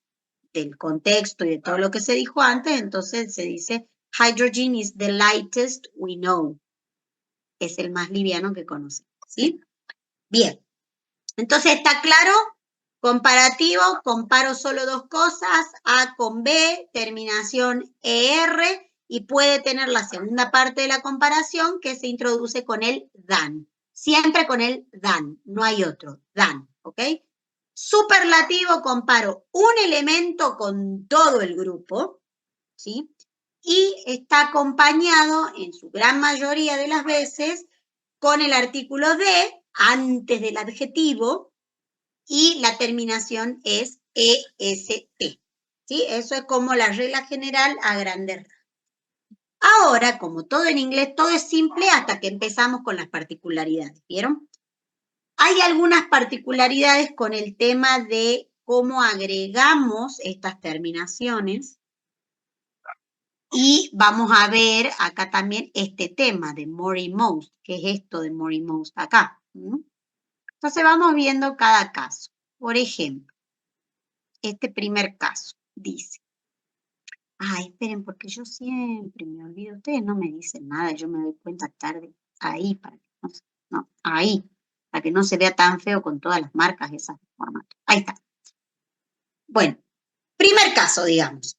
del contexto y de todo lo que se dijo antes, entonces se dice hydrogen is the lightest we know. Es el más liviano que conocemos, ¿sí? Bien, entonces está claro, comparativo, comparo solo dos cosas, A con B, terminación ER, y puede tener la segunda parte de la comparación que se introduce con el than. Siempre con el than, no hay otro, than, ¿ok? Superlativo, comparo un elemento con todo el grupo, ¿sí? Y está acompañado, en su gran mayoría de las veces, con el artículo de antes del adjetivo, y la terminación es EST. ¿Sí? Eso es como la regla general a grandes rasgos. Ahora, como todo en inglés, todo es simple hasta que empezamos con las particularidades, ¿vieron? Hay algunas particularidades con el tema de cómo agregamos estas terminaciones, y vamos a ver acá también este tema de more y most, que es esto de more y most acá. Entonces vamos viendo cada caso. Por ejemplo, este primer caso dice, esperen, porque yo siempre me olvido, ustedes no me dicen nada, yo me doy cuenta tarde, ahí, para que ahí, para que no se vea tan feo con todas las marcas esas de formato. Ahí está. Bueno, primer caso, digamos.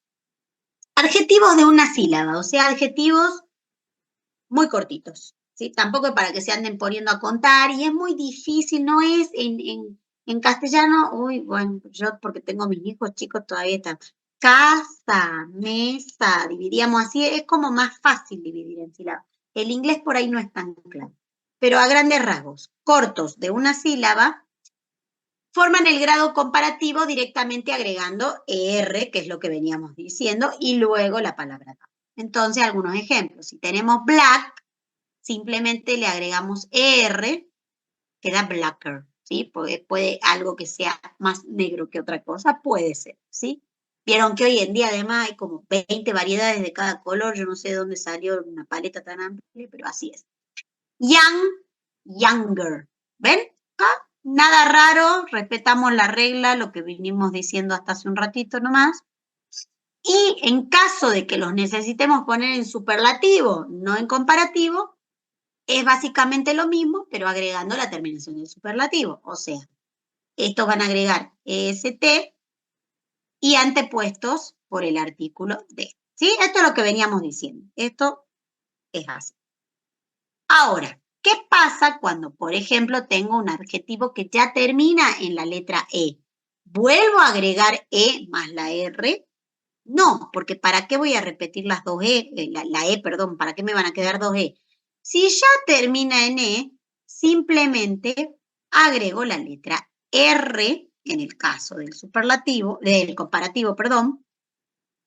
Adjetivos de una sílaba, o sea, adjetivos muy cortitos, ¿sí? Tampoco es para que se anden poniendo a contar, y es muy difícil, no es en castellano, bueno, yo porque tengo mis hijos chicos todavía están. Casa, mesa, dividíamos así, es como más fácil dividir en sílabas. El inglés por ahí no es tan claro. Pero a grandes rasgos, cortos de una sílaba, forman el grado comparativo directamente agregando ER, que es lo que veníamos diciendo, y luego la palabra. Entonces, algunos ejemplos. Si tenemos black, simplemente le agregamos ER, queda blacker, ¿sí? Puede algo que sea más negro que otra cosa, puede ser, ¿sí? Vieron que hoy en día además hay como 20 variedades de cada color, yo no sé de dónde salió una paleta tan amplia, pero así es. Young, younger, ¿ven? Acá nada raro, respetamos la regla, lo que vinimos diciendo hasta hace un ratito nomás. Y en caso de que los necesitemos poner en superlativo, no en comparativo, es básicamente lo mismo, pero agregando la terminación del superlativo. O sea, estos van a agregar EST y antepuestos por el artículo de. ¿Sí? Esto es lo que veníamos diciendo. Esto Es así. Ahora, ¿qué pasa cuando, por ejemplo, tengo un adjetivo que ya termina en la letra E? ¿Vuelvo a agregar E más la R? No, porque ¿para qué voy a repetir las dos E? La E, perdón, ¿para qué me van a quedar dos E? Si ya termina en E, simplemente agrego la letra R, en el caso del superlativo, del comparativo, perdón,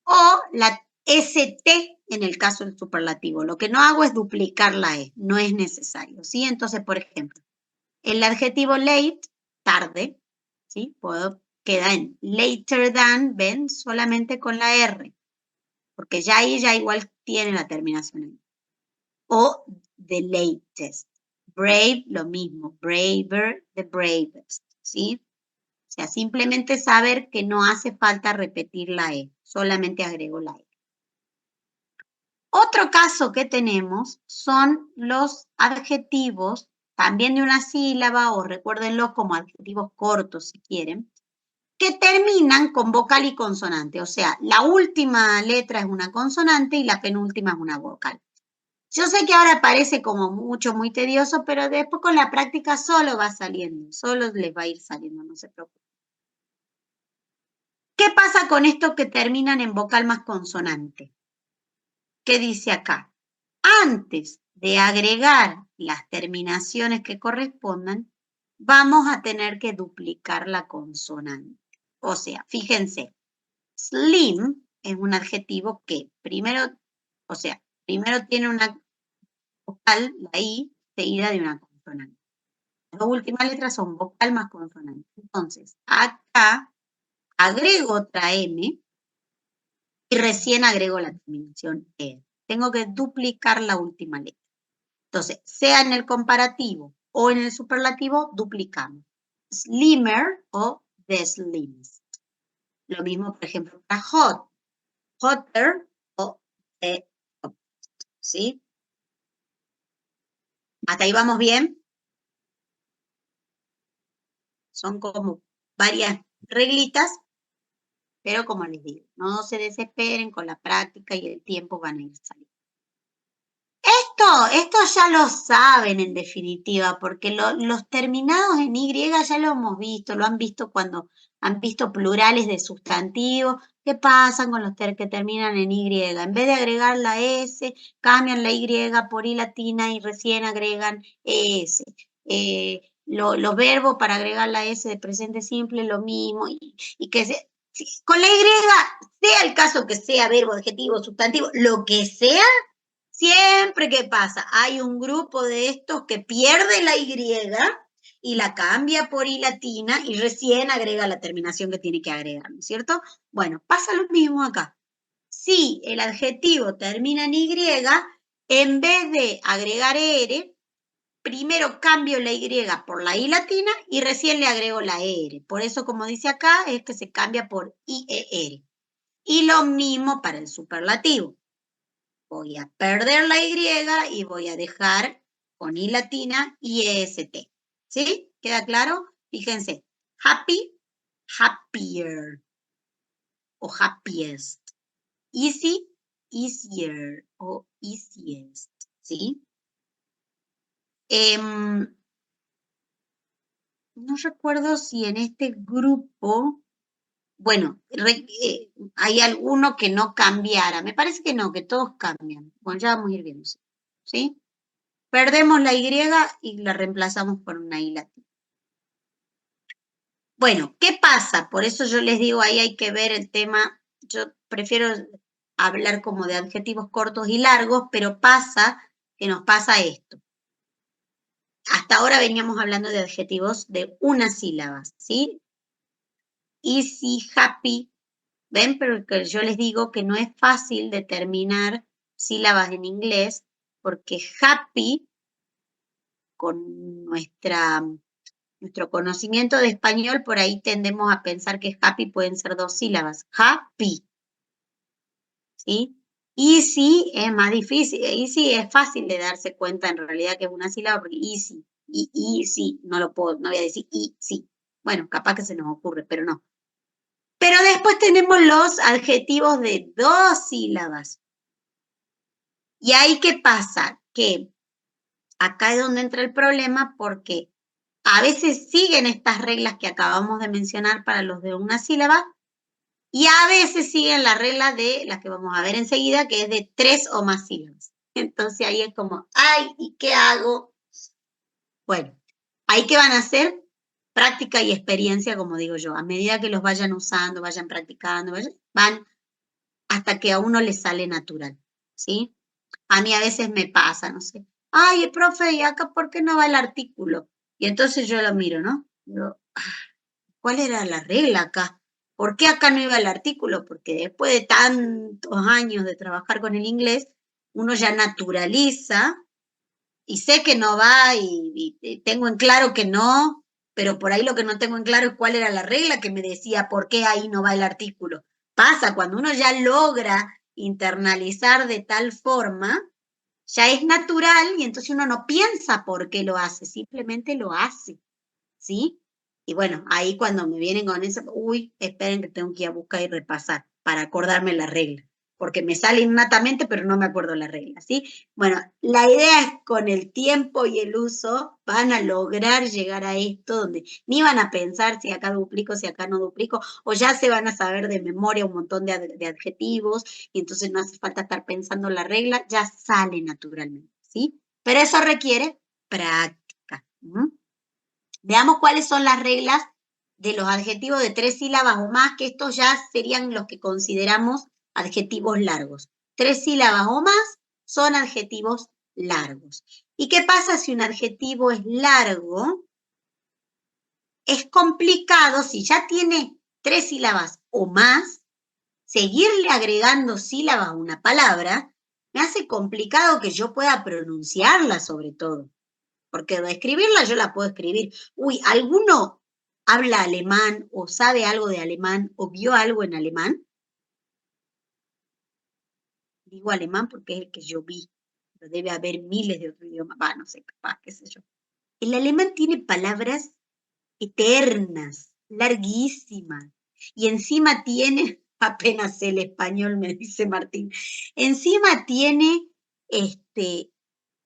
o la ST en el caso del superlativo. Lo que no hago es duplicar la E, no es necesario, ¿sí? Entonces, por ejemplo, el adjetivo late, tarde, ¿sí? Queda en later than, ven, solamente con la R, porque ya ahí ya igual tiene la terminación ahí. O the latest. Brave, lo mismo. Braver, the bravest, ¿sí? O sea, simplemente saber que no hace falta repetir la E, solamente agrego la E. Otro caso que tenemos son los adjetivos, también de una sílaba, o recuérdenlos como adjetivos cortos si quieren, que terminan con vocal y consonante. O sea, la última letra es una consonante y la penúltima es una vocal. Yo sé que ahora parece como muy tedioso, pero después con la práctica solo va saliendo, solo les va a ir saliendo, no se preocupen. ¿Qué pasa con estos que terminan en vocal más consonante? ¿Qué dice acá? Antes de agregar las terminaciones que correspondan, vamos a tener que duplicar la consonante. O sea, fíjense, slim es un adjetivo que primero tiene una vocal, la I, seguida de una consonante. Las dos últimas letras son vocal más consonante. Entonces, acá agrego otra M y recién agrego la terminación E. Tengo que duplicar la última letra. Entonces, sea en el comparativo o en el superlativo, duplicamos. Slimmer o the slimmest. Lo mismo, por ejemplo, para hot. Hotter o the hottest. ¿Sí? ¿Hasta ahí vamos bien? Son como varias reglitas, pero como les digo, no se desesperen, con la práctica y el tiempo van a ir saliendo. Esto ya lo saben en definitiva, porque los terminados en Y ya lo hemos visto, lo han visto cuando han visto plurales de sustantivos. ¿Qué pasa con los que terminan en Y? En vez de agregar la S, cambian la Y por I latina y recién agregan ES. Los verbos para agregar la S de presente simple, lo mismo. Y que con la Y, sea el caso que sea verbo, adjetivo, sustantivo, lo que sea, siempre que pasa, hay un grupo de estos que pierde la Y y la cambia por I latina y recién agrega la terminación que tiene que agregar, ¿no es cierto? Bueno, pasa lo mismo acá. Si el adjetivo termina en Y, en vez de agregar ER, primero cambio la Y por la I latina y recién le agrego la ER. Por eso, como dice acá, es que se cambia por IER. Y lo mismo para el superlativo. Voy a perder la Y y voy a dejar con I latina y EST. ¿Sí? ¿Queda claro? Fíjense. Happy, happier. O happiest. Easy, easier. O easiest. ¿Sí? No recuerdo si en este grupo, bueno, hay alguno que no cambiara. Me parece que no, que todos cambian. Bueno, ya vamos a ir viendo. ¿Sí? Perdemos la Y y la reemplazamos por una I latina. Bueno, ¿qué pasa? Por eso yo les digo, ahí hay que ver el tema. Yo prefiero hablar como de adjetivos cortos y largos, pero pasa que nos pasa esto. Hasta ahora veníamos hablando de adjetivos de una sílaba, ¿sí? Easy, happy. ¿Ven? Pero que yo les digo que no es fácil determinar sílabas en inglés porque happy, con nuestro conocimiento de español, por ahí tendemos a pensar que happy pueden ser dos sílabas. Happy. ¿Sí? Easy es más difícil. Easy es fácil de darse cuenta en realidad que es una sílaba porque easy. Y easy, no voy a decir easy. Bueno, capaz que se nos ocurre, pero no. Pero después tenemos los adjetivos de dos sílabas. Y ahí, ¿qué pasa? Que acá es donde entra el problema, porque a veces siguen estas reglas que acabamos de mencionar para los de una sílaba, y a veces siguen la regla de la que vamos a ver enseguida, que es de 3 o más sílabas. Entonces ahí es como, ay, ¿y qué hago? Bueno, ahí ¿qué van a hacer? Práctica y experiencia, como digo yo. A medida que los vayan usando, vayan practicando, van hasta que a uno les sale natural, ¿sí? A mí a veces me pasa, no sé, ay, profe, ¿y acá por qué no va el artículo? Y entonces yo lo miro, ¿no? Digo, ¿cuál era la regla acá? ¿Por qué acá no iba el artículo? Porque después de tantos años de trabajar con el inglés, uno ya naturaliza y sé que no va y tengo en claro que no, pero por ahí lo que no tengo en claro es cuál era la regla que me decía por qué ahí no va el artículo. Pasa, cuando uno ya logra internalizar de tal forma, ya es natural y entonces uno no piensa por qué lo hace, simplemente lo hace, ¿sí? Y bueno, ahí cuando me vienen con eso, uy, esperen que tengo que ir a buscar y repasar para acordarme la regla, porque me sale innatamente, pero no me acuerdo la regla, ¿sí? Bueno, la idea es con el tiempo y el uso van a lograr llegar a esto donde ni van a pensar si acá duplico, si acá no duplico, o ya se van a saber de memoria un montón de adjetivos y entonces no hace falta estar pensando la regla, ya sale naturalmente, ¿sí? Pero eso requiere práctica. Veamos cuáles son las reglas de los adjetivos de 3 sílabas o más, que estos ya serían los que consideramos adjetivos largos. 3 sílabas o más son adjetivos largos. ¿Y qué pasa si un adjetivo es largo? Es complicado, si ya tiene 3 sílabas o más, seguirle agregando sílabas a una palabra me hace complicado que yo pueda pronunciarla sobre todo. Porque de escribirla yo la puedo escribir. Uy, ¿alguno habla alemán o sabe algo de alemán o vio algo en alemán? Digo alemán porque es el que yo vi, pero debe haber miles de otros idiomas. No sé, capaz, qué sé yo. El alemán tiene palabras eternas, larguísimas, y encima tiene, apenas el español me dice Martín, encima tiene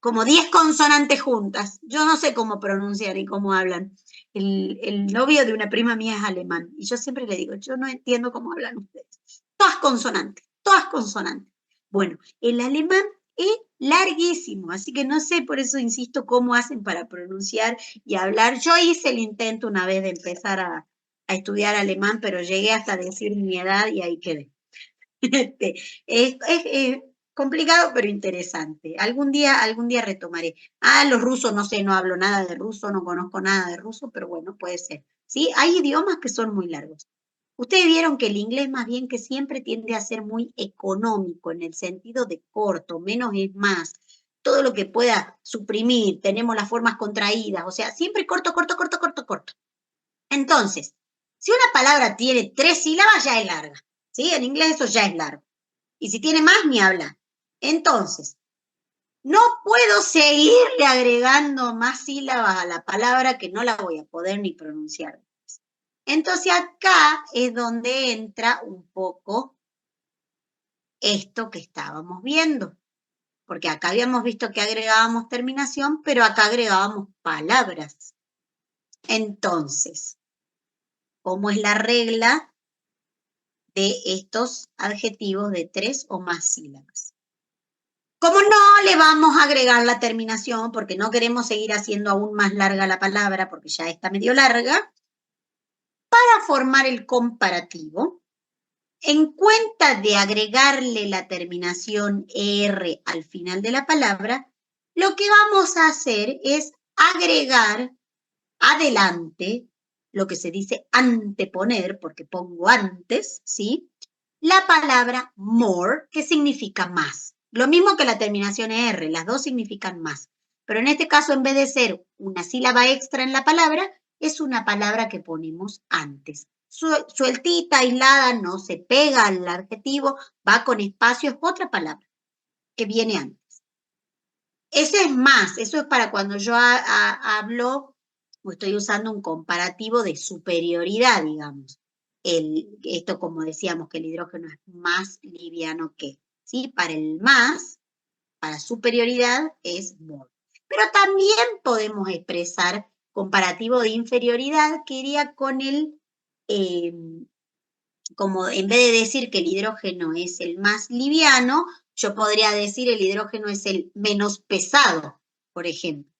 como 10 consonantes juntas. Yo no sé cómo pronunciar y cómo hablan. El novio de una prima mía es alemán y yo siempre le digo, yo no entiendo cómo hablan ustedes. Todas consonantes, todas consonantes. Bueno, el alemán es larguísimo, así que no sé, por eso insisto, cómo hacen para pronunciar y hablar. Yo hice el intento una vez de empezar a estudiar alemán, pero llegué hasta decir mi edad y ahí quedé. Es complicado, pero interesante. Algún día retomaré. Los rusos, no sé, no hablo nada de ruso, no conozco nada de ruso, pero bueno, puede ser. ¿Sí? Hay idiomas que son muy largos. Ustedes vieron que el inglés más bien que siempre tiende a ser muy económico en el sentido de corto, menos es más. Todo lo que pueda suprimir, tenemos las formas contraídas, o sea, siempre corto, corto, corto, corto, corto. Entonces, si una palabra tiene 3 sílabas, ya es larga. ¿Sí? En inglés eso ya es largo. Y si tiene más, ni habla. Entonces, no puedo seguirle agregando más sílabas a la palabra que no la voy a poder ni pronunciar. Entonces acá es donde entra un poco esto que estábamos viendo. Porque acá habíamos visto que agregábamos terminación, pero acá agregábamos palabras. Entonces, ¿cómo es la regla de estos adjetivos de 3 o más sílabas? Como no le vamos a agregar la terminación porque no queremos seguir haciendo aún más larga la palabra porque ya está medio larga, para formar el comparativo, en cuenta de agregarle la terminación ER al final de la palabra, lo que vamos a hacer es agregar adelante, lo que se dice anteponer, porque pongo antes, ¿sí? La palabra more, que significa más. Lo mismo que la terminación ER, las dos significan más. Pero en este caso, en vez de ser una sílaba extra en la palabra, es una palabra que ponemos antes. Sueltita, aislada, no se pega al adjetivo, va con espacio, es otra palabra que viene antes. Ese es más, eso es para cuando yo hablo o estoy usando un comparativo de superioridad, digamos. Esto, como decíamos, que el hidrógeno es más liviano que, ¿sí? Para el más, para superioridad es more. Pero también podemos expresar comparativo de inferioridad, que iría con el, como en vez de decir que el hidrógeno es el más liviano, yo podría decir el hidrógeno es el menos pesado, por ejemplo.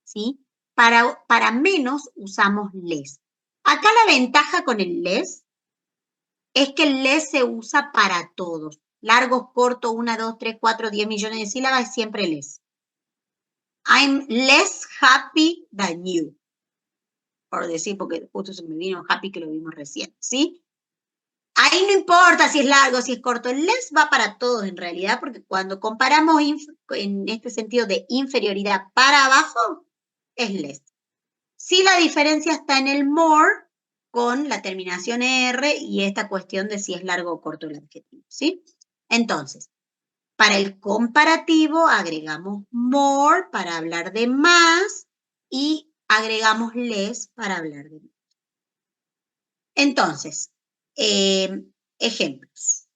¿Sí? Para menos usamos less. Acá la ventaja con el less es que el less se usa para todos. Largos, cortos, 1, 2, 3, 4, 10 millones de sílabas, es siempre less. I'm less happy than you. Por decir, porque justo se me vino happy que lo vimos recién, ¿sí? Ahí no importa si es largo, si es corto. El less va para todos en realidad, porque cuando comparamos en este sentido de inferioridad para abajo, es less. Sí, la diferencia está en el more con la terminación R y esta cuestión de si es largo o corto el adjetivo, ¿sí? Entonces, para el comparativo agregamos more para hablar de más y agregamos less para hablar de menos. Entonces, ejemplos.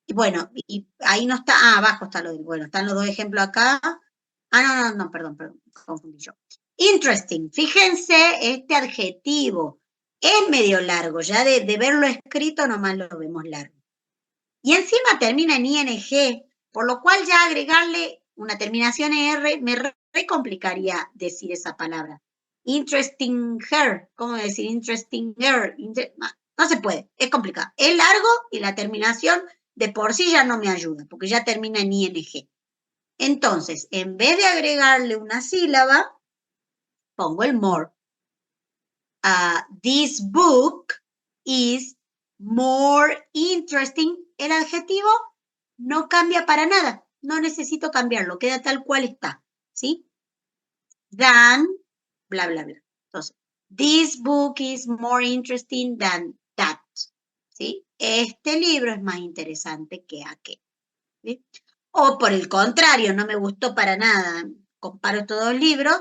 Y bueno, y ahí no está, abajo está lo del, bueno, están los dos ejemplos acá. No, perdón, confundí yo. Interesting, fíjense este adjetivo, es medio largo, ya de verlo escrito nomás lo vemos largo. Y encima termina en ing, por lo cual ya agregarle una terminación R me complicaría decir esa palabra. Interesting her, ¿cómo decir interesting her? No se puede, es complicado. Es largo y la terminación de por sí ya no me ayuda, porque ya termina en ing. Entonces, en vez de agregarle una sílaba, pongo el more. This book is more interesting. El adjetivo no cambia para nada. No necesito cambiarlo. Queda tal cual está. ¿Sí? Than, bla, bla, bla. Entonces, this book is more interesting than that. ¿Sí? Este libro es más interesante que aquel. ¿Sí? O por el contrario, no me gustó para nada. Comparo estos dos libros.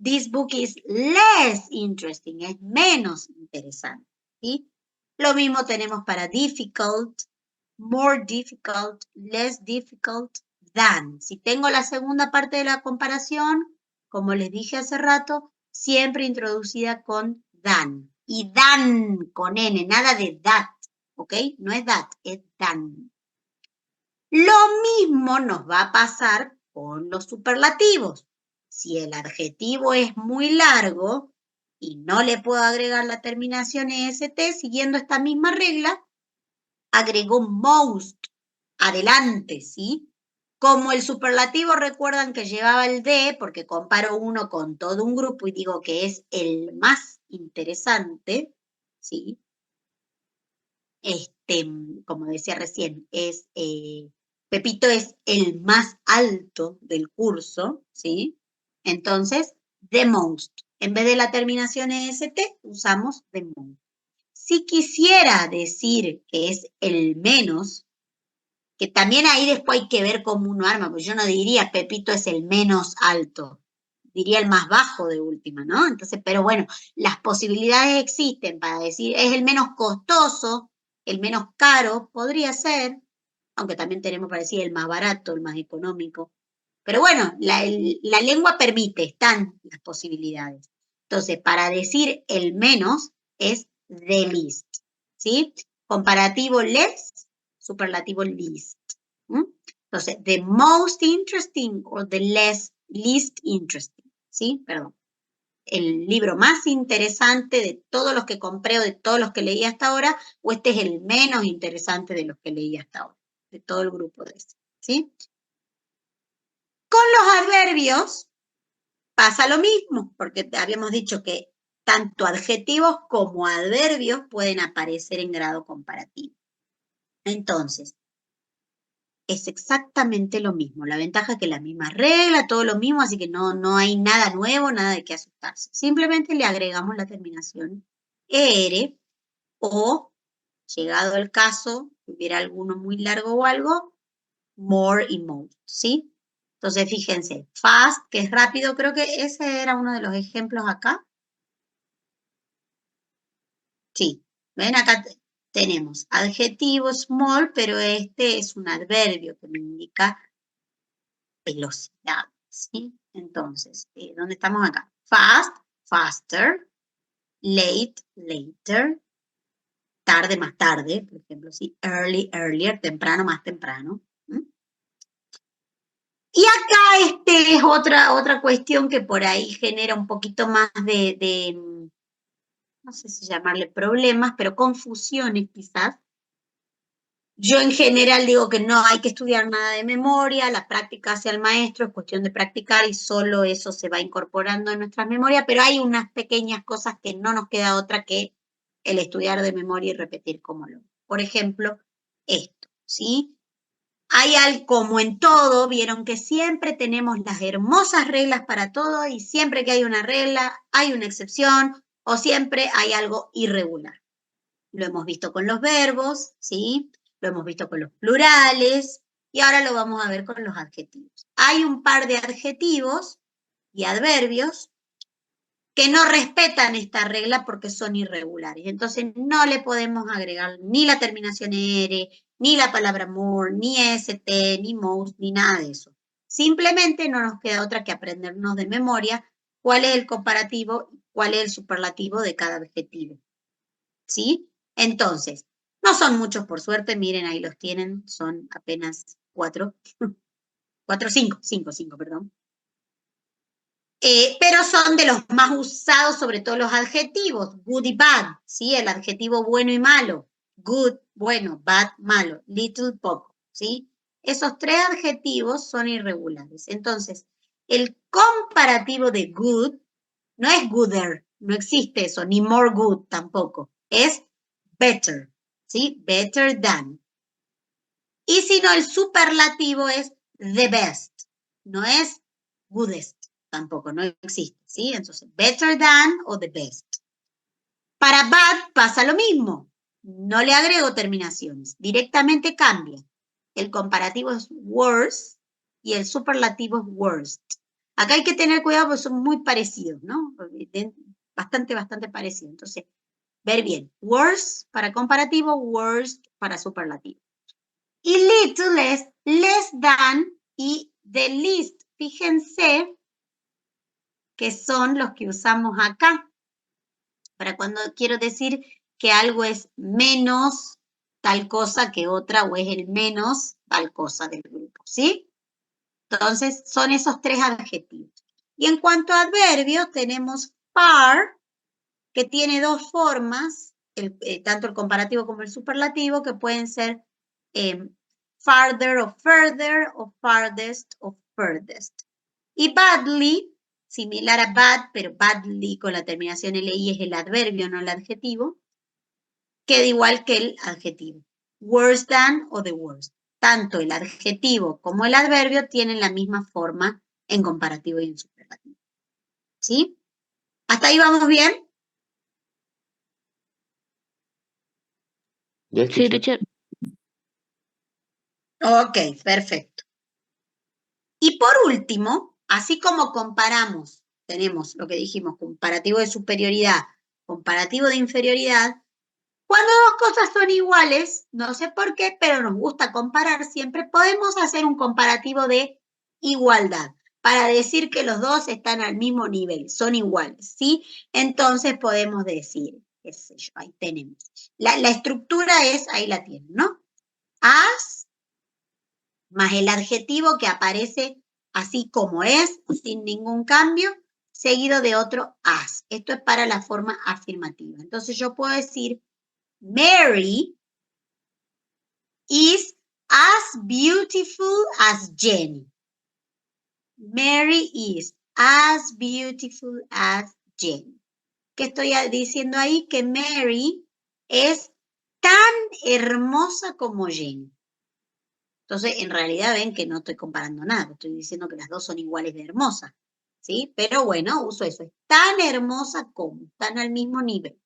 This book is less interesting, es menos interesante. ¿Sí? Lo mismo tenemos para difficult, more difficult, less difficult than. Si tengo la segunda parte de la comparación, como les dije hace rato, siempre introducida con than. Y than con N, nada de that, ¿ok? No es that, es than. Lo mismo nos va a pasar con los superlativos. Si el adjetivo es muy largo y no le puedo agregar la terminación EST, siguiendo esta misma regla, agrego most, adelante, ¿sí? Como el superlativo, recuerdan que llevaba el de, porque comparo uno con todo un grupo y digo que es el más interesante, ¿sí? Como decía recién, es... Pepito es el más alto del curso, ¿sí? Entonces, the most. En vez de la terminación EST, usamos the most. Si quisiera decir que es el menos, que también ahí después hay que ver cómo uno arma, porque yo no diría Pepito es el menos alto, diría el más bajo de última, ¿no? Entonces, pero bueno, las posibilidades existen para decir es el menos costoso, el menos caro, podría ser, aunque también tenemos para decir el más barato, el más económico. Pero bueno, la lengua permite, están las posibilidades. Entonces, para decir el menos es the least, ¿sí? Comparativo less, superlativo least. Entonces, the most interesting o the least interesting, ¿sí? Perdón. El libro más interesante de todos los que compré o de todos los que leí hasta ahora, o este es el menos interesante de los que leí hasta ahora, de todo el grupo de ese, ¿sí? Con los adverbios pasa lo mismo, porque habíamos dicho que tanto adjetivos como adverbios pueden aparecer en grado comparativo. Entonces, es exactamente lo mismo. La ventaja es que la misma regla, todo lo mismo, así que no hay nada nuevo, nada de qué asustarse. Simplemente le agregamos la terminación ER o, llegado el caso, si hubiera alguno muy largo o algo, more y most, ¿sí? Entonces, fíjense, fast, que es rápido, creo que ese era uno de los ejemplos acá. Sí, ven acá tenemos adjetivo small, pero este es un adverbio que me indica velocidad, ¿sí? Entonces, ¿dónde estamos acá? Fast, faster, late, later, tarde más tarde, por ejemplo, ¿sí? Early, earlier, temprano más temprano. Y acá es otra cuestión que por ahí genera un poquito más de no sé si llamarle problemas, pero confusiones quizás. Yo en general digo que no hay que estudiar nada de memoria, la práctica hacia el maestro, es cuestión de practicar y solo eso se va incorporando en nuestras memorias, pero hay unas pequeñas cosas que no nos queda otra que el estudiar de memoria y repetir como lo. Por ejemplo, esto, ¿sí? Hay algo como en todo, vieron que siempre tenemos las hermosas reglas para todo y siempre que hay una regla hay una excepción o siempre hay algo irregular. Lo hemos visto con los verbos, ¿sí? Lo hemos visto con los plurales y ahora lo vamos a ver con los adjetivos. Hay un par de adjetivos y adverbios que no respetan esta regla porque son irregulares. Entonces no le podemos agregar ni la terminación ER, ni la palabra more, ni ST, ni most, ni nada de eso. Simplemente no nos queda otra que aprendernos de memoria cuál es el comparativo, cuál es el superlativo de cada adjetivo. ¿Sí? Entonces, no son muchos por suerte, miren, ahí los tienen, son apenas 4, 5, perdón. Pero son de los más usados, sobre todo los adjetivos, good y bad, ¿sí? El adjetivo bueno y malo, good, bueno, bad, malo, little, poco, ¿sí? Esos 3 adjetivos son irregulares. Entonces, el comparativo de good no es gooder, no existe eso, ni more good tampoco, es better, ¿sí? Better than. Y si no, el superlativo es the best, no es goodest, tampoco, no existe, ¿sí? Entonces, better than o the best. Para bad pasa lo mismo, no le agrego terminaciones, directamente cambia. El comparativo es worse y el superlativo es worst. Acá hay que tener cuidado porque son muy parecidos, ¿no? Bastante parecidos. Entonces, ver bien. Worse para comparativo, worst para superlativo. Y little es less than y the least. Fíjense que son los que usamos acá. Para cuando quiero decir que algo es menos tal cosa que otra o es el menos tal cosa del grupo, ¿sí? Entonces, son esos 3 adjetivos. Y en cuanto a adverbios, tenemos far, que tiene 2 formas, tanto el comparativo como el superlativo, que pueden ser farther o farthest o furthest. Y badly, similar a bad, pero badly con la terminación LI es el adverbio, no el adjetivo, queda igual que el adjetivo. Worse than o the worst. Tanto el adjetivo como el adverbio tienen la misma forma en comparativo y en superlativo. ¿Sí? ¿Hasta ahí vamos bien? Sí, teacher. Ok, perfecto. Y por último, así como comparamos, tenemos lo que dijimos, comparativo de superioridad, comparativo de inferioridad, cuando 2 cosas son iguales, no sé por qué, pero nos gusta comparar siempre, podemos hacer un comparativo de igualdad para decir que los 2 están al mismo nivel, son iguales, ¿sí? Entonces podemos decir, qué sé yo, ahí tenemos. La estructura es, ahí la tienen, ¿no? As más el adjetivo que aparece así como es, sin ningún cambio, seguido de otro as. Esto es para la forma afirmativa. Entonces yo puedo decir, Mary is as beautiful as Jenny. Mary is as beautiful as Jenny. ¿Qué estoy diciendo ahí? Que Mary es tan hermosa como Jenny. Entonces, en realidad ven que no estoy comparando nada, estoy diciendo que las 2 son iguales de hermosas, ¿sí? Pero bueno, uso eso, es tan hermosa como, están al mismo nivel.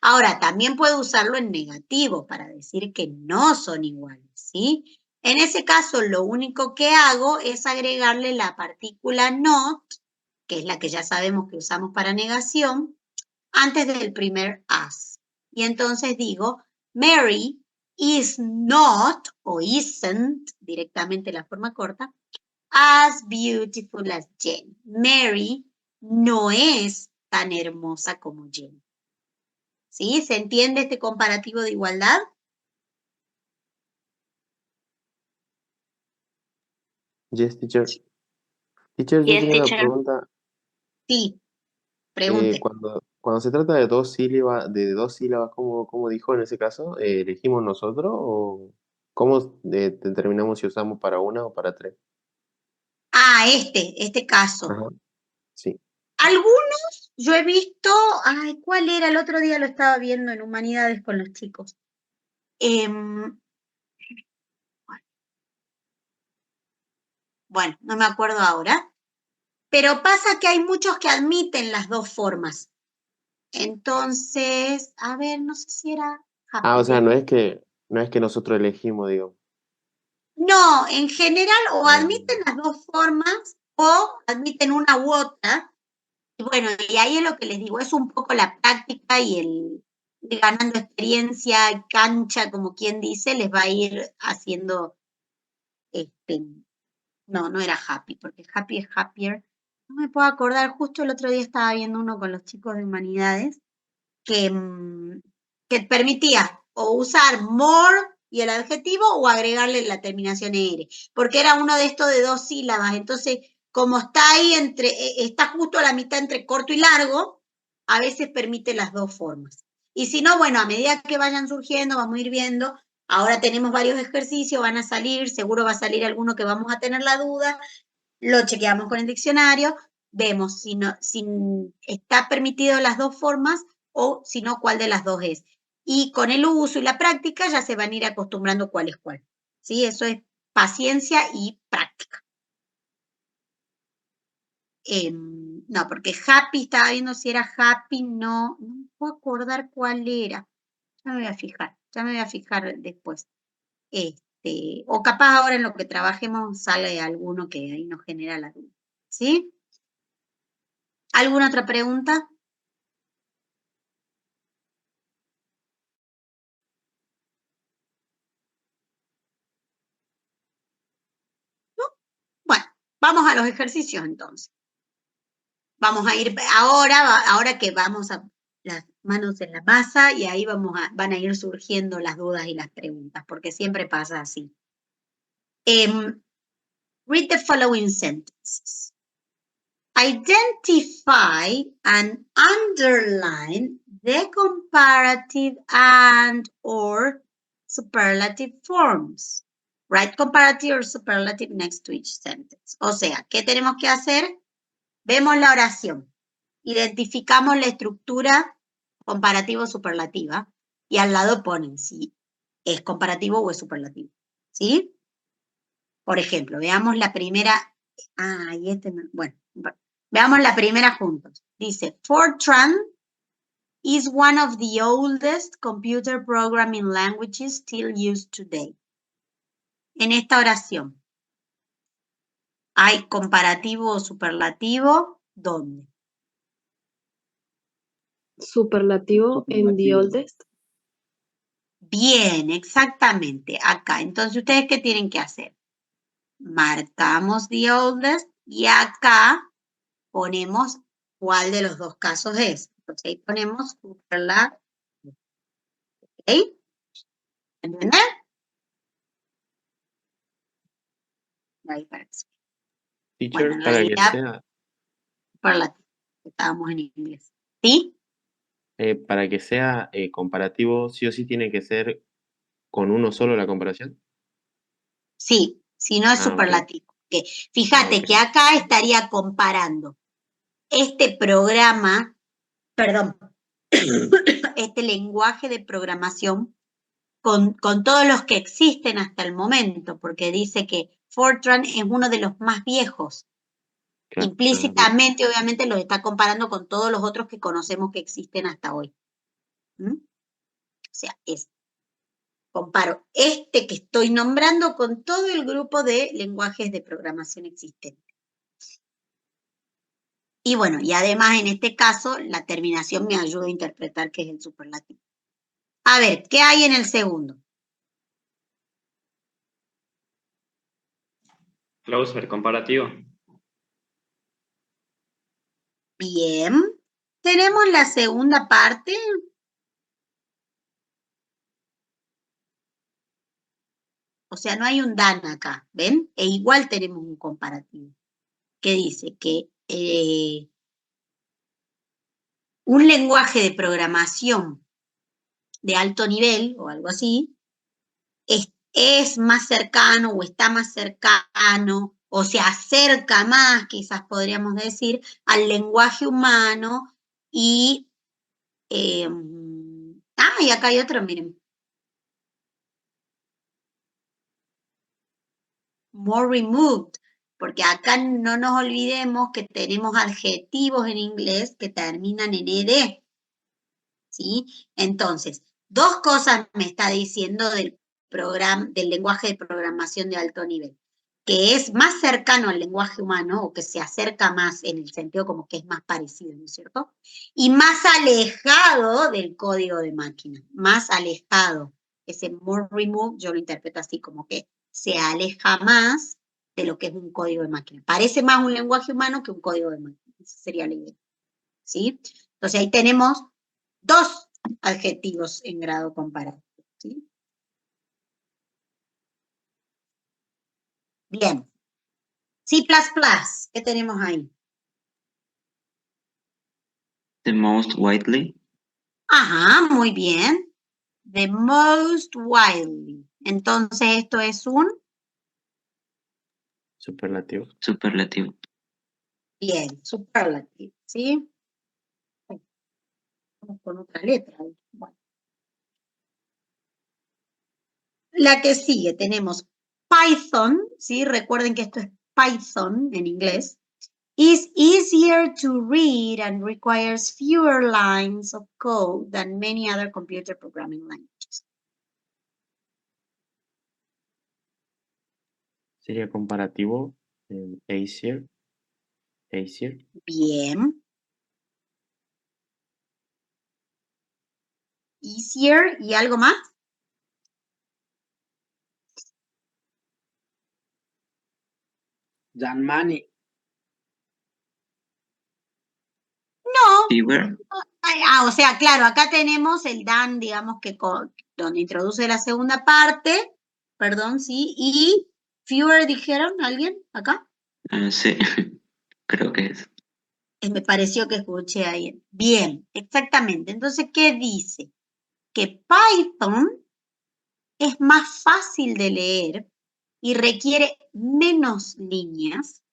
Ahora, también puedo usarlo en negativo para decir que no son iguales, ¿sí? En ese caso, lo único que hago es agregarle la partícula not, que es la que ya sabemos que usamos para negación, antes del primer as. Y entonces digo, Mary is not o isn't, directamente la forma corta, as beautiful as Jen. Mary no es tan hermosa como Jen. ¿Sí? ¿Se entiende este comparativo de igualdad? Yes, teacher. Teacher, yo Yes, tenía una teacher. pregunta. Sí, pregunte. Cuando se trata de dos sílabas, ¿cómo dijo en ese caso? ¿Elegimos nosotros o cómo determinamos si usamos para una o para tres? Ah, este caso. Ajá, sí. Algunos yo he visto, ay, ¿cuál era? El otro día lo estaba viendo en Humanidades con los chicos. Bueno, no me acuerdo ahora. Pero pasa que hay muchos que admiten las dos formas. Entonces, a ver, no sé si era Ah, o happy. sea, no es que nosotros elegimos, digo. No, en general o Ah, admiten las dos formas o admiten una u otra. Y bueno, y ahí es lo que les digo, es un poco la práctica y el ir ganando experiencia, cancha, como quien dice, les va a ir haciendo, no era happy, porque happy es happier. No me puedo acordar, justo el otro día estaba viendo uno con los chicos de humanidades que permitía o usar more y el adjetivo o agregarle la terminación ER, porque era uno de estos de dos sílabas, entonces como está ahí está justo a la mitad entre corto y largo, a veces permite las dos formas. Y si no, bueno, a medida que vayan surgiendo, vamos a ir viendo, ahora tenemos varios ejercicios, van a salir, seguro va a salir alguno que vamos a tener la duda, lo chequeamos con el diccionario, vemos si está permitido las dos formas o si no, cuál de las dos es. Y con el uso y la práctica ya se van a ir acostumbrando cuál es cuál. ¿Sí? Eso es paciencia y práctica. No, porque happy, estaba viendo si era happy, no me puedo acordar cuál era. Ya me voy a fijar después. O capaz ahora en lo que trabajemos sale alguno que ahí nos genera la duda. ¿Sí? ¿Alguna otra pregunta? ¿No? Bueno, vamos a los ejercicios entonces. Vamos a ir ahora que vamos a las manos en la masa y ahí van a ir surgiendo las dudas y las preguntas, porque siempre pasa así. Read the following sentences. Identify and underline the comparative and or superlative forms. Write comparative or superlative next to each sentence. O sea, ¿qué tenemos que hacer? Vemos la oración, identificamos la estructura comparativo-superlativa y al lado ponen si es comparativo o es superlativo. ¿Sí? Por ejemplo, veamos la primera. Veamos la primera juntos. Dice, Fortran is one of the oldest computer programming languages still used today. En esta oración, ¿hay comparativo o superlativo? ¿Dónde? Superlativo en the oldest. Bien, exactamente, acá. Entonces, ¿ustedes qué tienen que hacer? Marcamos the oldest y acá ponemos cuál de los dos casos es. Entonces, ahí ponemos superlativo. ¿Ok? ¿Entendés? Ahí parece. Teacher, Bueno, en para que realidad, sea, superlativo. Estábamos en inglés. ¿Sí? para que sea comparativo, sí o sí tiene que ser con uno solo la comparación. Sí, si no es Ah, ok. superlativo. Fíjate Ok. que acá estaría comparando este programa, perdón, este lenguaje de programación con todos los que existen hasta el momento, porque dice que Fortran es uno de los más viejos. Claro. Implícitamente, obviamente, los está comparando con todos los otros que conocemos que existen hasta hoy. ¿Mm? O sea, comparo este que estoy nombrando con todo el grupo de lenguajes de programación existente. Y bueno, y además en este caso, la terminación me ayuda a interpretar qué es el superlativo. A ver, ¿qué hay en el segundo? Closer, comparativo. Bien. Tenemos la segunda parte. O sea, no hay un than acá, ¿ven? E igual tenemos un comparativo. Que dice que un lenguaje de programación de alto nivel o algo así es más cercano o está más cercano o se acerca más, quizás podríamos decir, al lenguaje humano y y acá hay otro, miren. More removed, porque acá no nos olvidemos que tenemos adjetivos en inglés que terminan en ed, ¿sí? Entonces, dos cosas me está diciendo del lenguaje de programación de alto nivel, que es más cercano al lenguaje humano o que se acerca más en el sentido como que es más parecido, ¿no es cierto? Y más alejado del código de máquina, más alejado. Ese more removed yo lo interpreto así como que se aleja más de lo que es un código de máquina. Parece más un lenguaje humano que un código de máquina. Esa sería la idea, ¿sí? Entonces ahí tenemos dos adjetivos en grado comparado, ¿sí? Bien. C++, ¿qué tenemos ahí? The most widely. Ajá, muy bien. The most widely. Entonces esto es un... Superlativo. Superlativo. Bien, superlative, ¿sí? Vamos con otra letra. Bueno. La que sigue tenemos Python, ¿sí? Recuerden que esto es Python en inglés. Is easier to read and requires fewer lines of code than many other computer programming languages. Sería comparativo. Easier. Easier. Bien. Easier y algo más. Than money. No. Fewer. O sea, claro, acá tenemos el than, digamos que donde introduce la segunda parte, perdón, sí, y fewer dijeron, ¿alguien acá? Sí, creo que es. Me pareció que escuché ahí. Bien, exactamente. Entonces, ¿qué dice? Que Python es más fácil de leer y requiere menos líneas,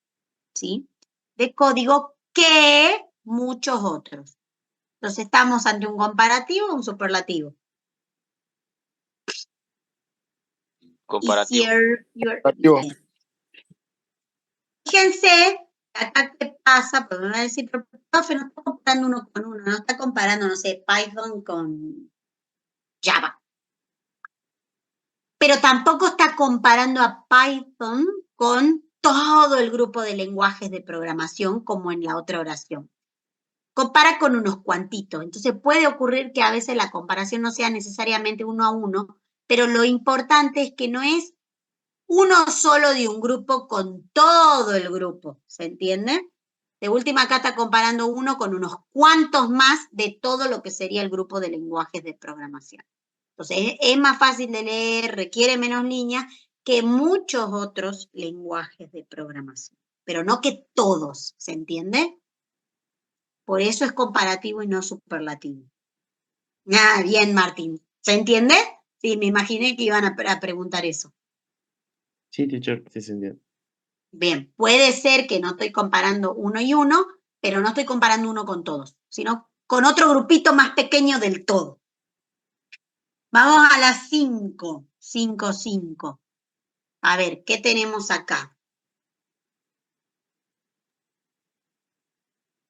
¿sí? De código que muchos otros. Entonces, estamos ante un comparativo o un superlativo. Comparativo. Comparativo. Fíjense, acá qué pasa, porque me van a decir, pero profe, no está comparando uno con uno, no está comparando, no sé, Python con Java. Pero tampoco está comparando a Python con todo el grupo de lenguajes de programación como en la otra oración. Compara con unos cuantitos. Entonces puede ocurrir que a veces la comparación no sea necesariamente uno a uno, pero lo importante es que no es uno solo de un grupo con todo el grupo, ¿se entiende? De última, acá está comparando uno con unos cuantos más de todo lo que sería el grupo de lenguajes de programación. Entonces, es más fácil de leer, requiere menos líneas que muchos otros lenguajes de programación, pero no que todos, ¿se entiende? Por eso es comparativo y no superlativo. Bien, Martín. ¿Se entiende? Sí, me imaginé que iban a preguntar eso. Sí, teacher, sí se entiende. Bien, puede ser que no estoy comparando uno y uno, pero no estoy comparando uno con todos, sino con otro grupito más pequeño del todo. Vamos a las 5. 5, 5. A ver, ¿qué tenemos acá?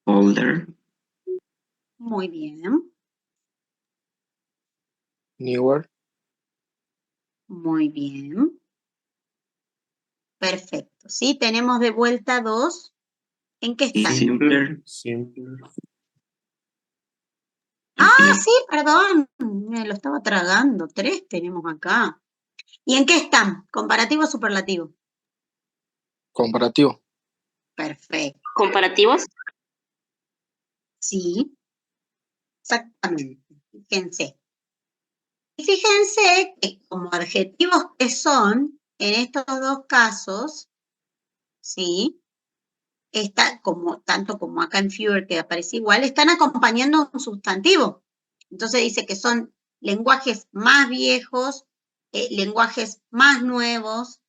Older. Muy bien, Newer. muy bien. Perfecto. ¿Sí? Tenemos de vuelta 2. ¿En qué Y están? simpler. Simpler. Sí, perdón. Me lo estaba tragando. 3 tenemos acá. ¿Y en qué están? ¿Comparativo o superlativo? Comparativo. Perfecto. ¿Comparativos? Sí, exactamente. Fíjense. Y fíjense que como adjetivos que son, en estos dos casos, ¿sí? Tanto como acá en Fewer, que aparece igual, están acompañando un sustantivo. Entonces dice que son lenguajes más viejos, lenguajes más nuevos,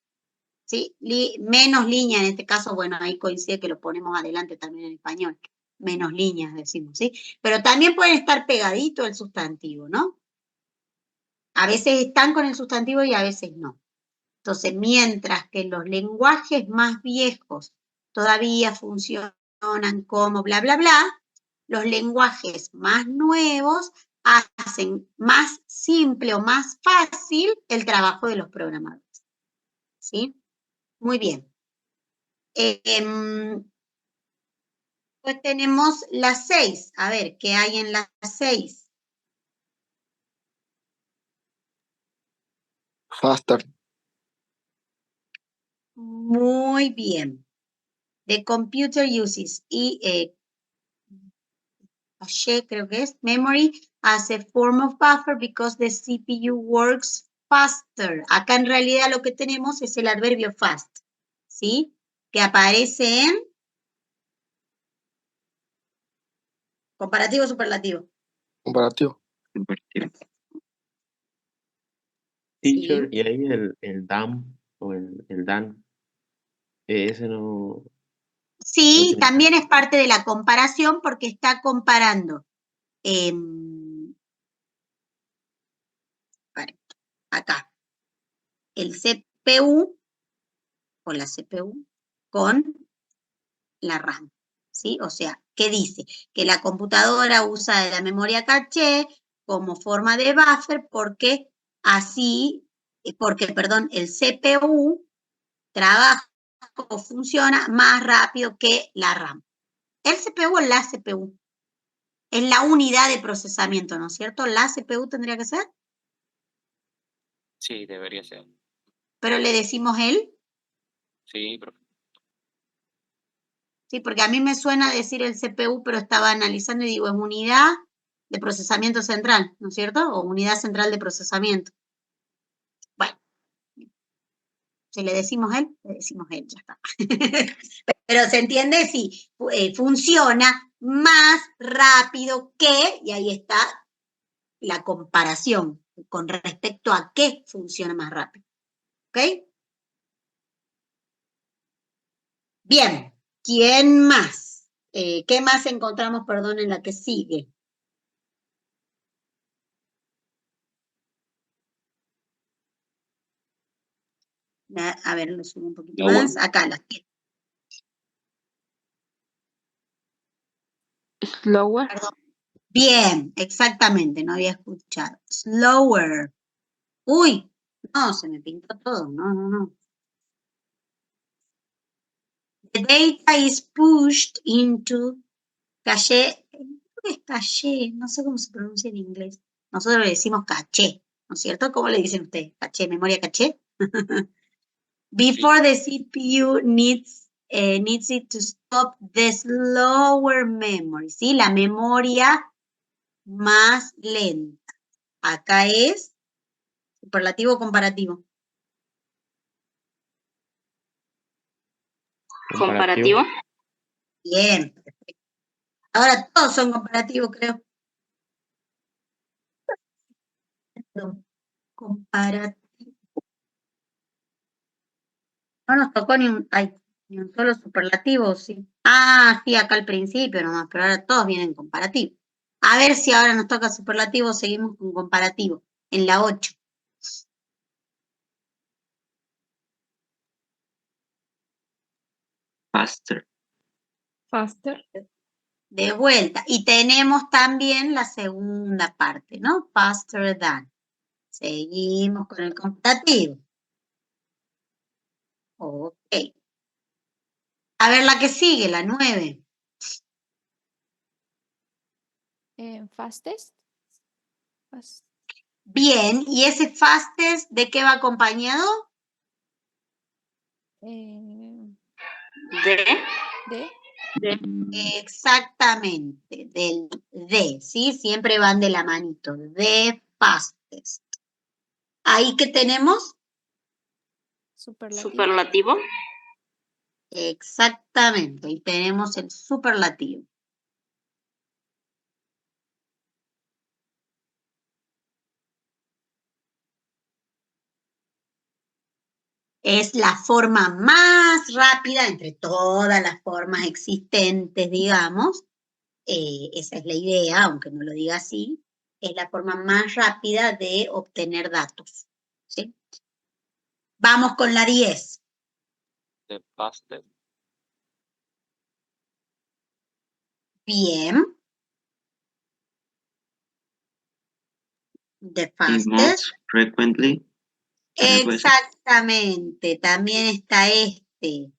¿sí? Menos líneas en este caso, bueno, ahí coincide que lo ponemos adelante también en español, menos líneas decimos, ¿sí? Pero también pueden estar pegadito el sustantivo, ¿no? A veces están con el sustantivo y a veces no. Entonces, mientras que los lenguajes más viejos todavía funcionan como bla, bla, bla, los lenguajes más nuevos hacen más simple o más fácil el trabajo de los programadores. ¿Sí? Muy bien. Pues tenemos las 6. A ver, ¿qué hay en las 6? Faster. Muy bien. The computer uses cache, creo que es, memory as a form of buffer because the CPU works faster. Acá en realidad lo que tenemos es el adverbio fast, ¿sí? Que aparece en comparativo o superlativo. Comparativo. Compartido. Teacher, Sí. y ahí el DAM o el DAN, ese no Sí, tiene. también es parte de la comparación porque está comparando. Acá, el CPU o la CPU con la RAM, ¿sí? O sea, ¿qué dice? Que la computadora usa la memoria caché como forma de buffer porque el CPU trabaja o funciona más rápido que la RAM. ¿El CPU o la CPU? Es la unidad de procesamiento, ¿no es cierto? ¿La CPU tendría que ser? Sí, debería ser. Pero le decimos él, Sí, profe. ¿sí? Porque a mí me suena decir el CPU, pero estaba analizando y digo, es unidad de procesamiento central, ¿no es cierto? O unidad central de procesamiento. Bueno, si le decimos él, ya está. Pero se entiende si funciona más rápido que, y ahí está la comparación con respecto a qué funciona más rápido. ¿Ok? Bien, ¿quién más? ¿Qué más encontramos, perdón, en la que sigue? A ver, lo subo un poquito Lower. más. Acá, las que. Slower. Perdón. Bien, exactamente, no había escuchado. Slower. Uy, no, se me pintó todo. No. The data is pushed into caché. ¿Qué es caché? No sé cómo se pronuncia en inglés. Nosotros le decimos caché, ¿no es cierto? ¿Cómo le dicen ustedes? ¿Caché, memoria caché? Before the CPU needs it to stop the slower memory, ¿sí? La memoria más lenta. Acá es superlativo comparativo. ¿Comparativo? Bien, perfecto. Ahora todos son comparativos, creo. Comparativo. No nos tocó ni un solo superlativo, sí. Ah, sí, acá al principio nomás, pero ahora todos vienen comparativos. A ver si ahora nos toca superlativo, seguimos con comparativo, en la 8. Faster. Faster. De vuelta. Y tenemos también la segunda parte, ¿no? Faster than. Seguimos con el comparativo. Ok. A ver la que sigue, la 9. Fastest. Bien, ¿y ese fastest de qué va acompañado? De. Exactamente, del de, ¿sí? Siempre van de la manito, the fastest. Ahí que tenemos, Superlativo. exactamente, ahí tenemos el superlativo. Es la forma más rápida entre todas las formas existentes, digamos. Esa es la idea, aunque no lo diga así. Es la forma más rápida de obtener datos, ¿sí? Vamos con la 10. The fastest. Bien. The The fastest. most frequently. Exactamente, también está este.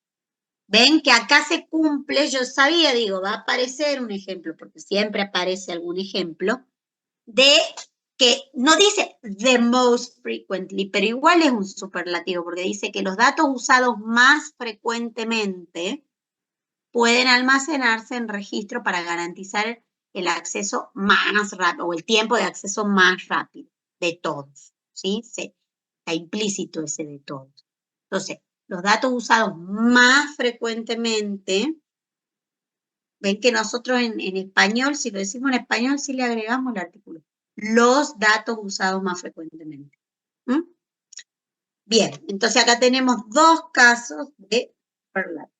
Ven que acá se cumple, yo sabía, digo, va a aparecer un ejemplo, porque siempre aparece algún ejemplo, de que no dice the most frequently, pero igual es un superlativo, porque dice que los datos usados más frecuentemente pueden almacenarse en registro para garantizar el acceso más rápido, o el tiempo de acceso más rápido de todos, ¿sí? Está implícito ese de todos. Entonces, los datos usados más frecuentemente, ven que nosotros en español, si lo decimos en español, sí le agregamos el artículo. Los datos usados más frecuentemente. ¿Mm? Bien, entonces acá tenemos dos casos de superlativo.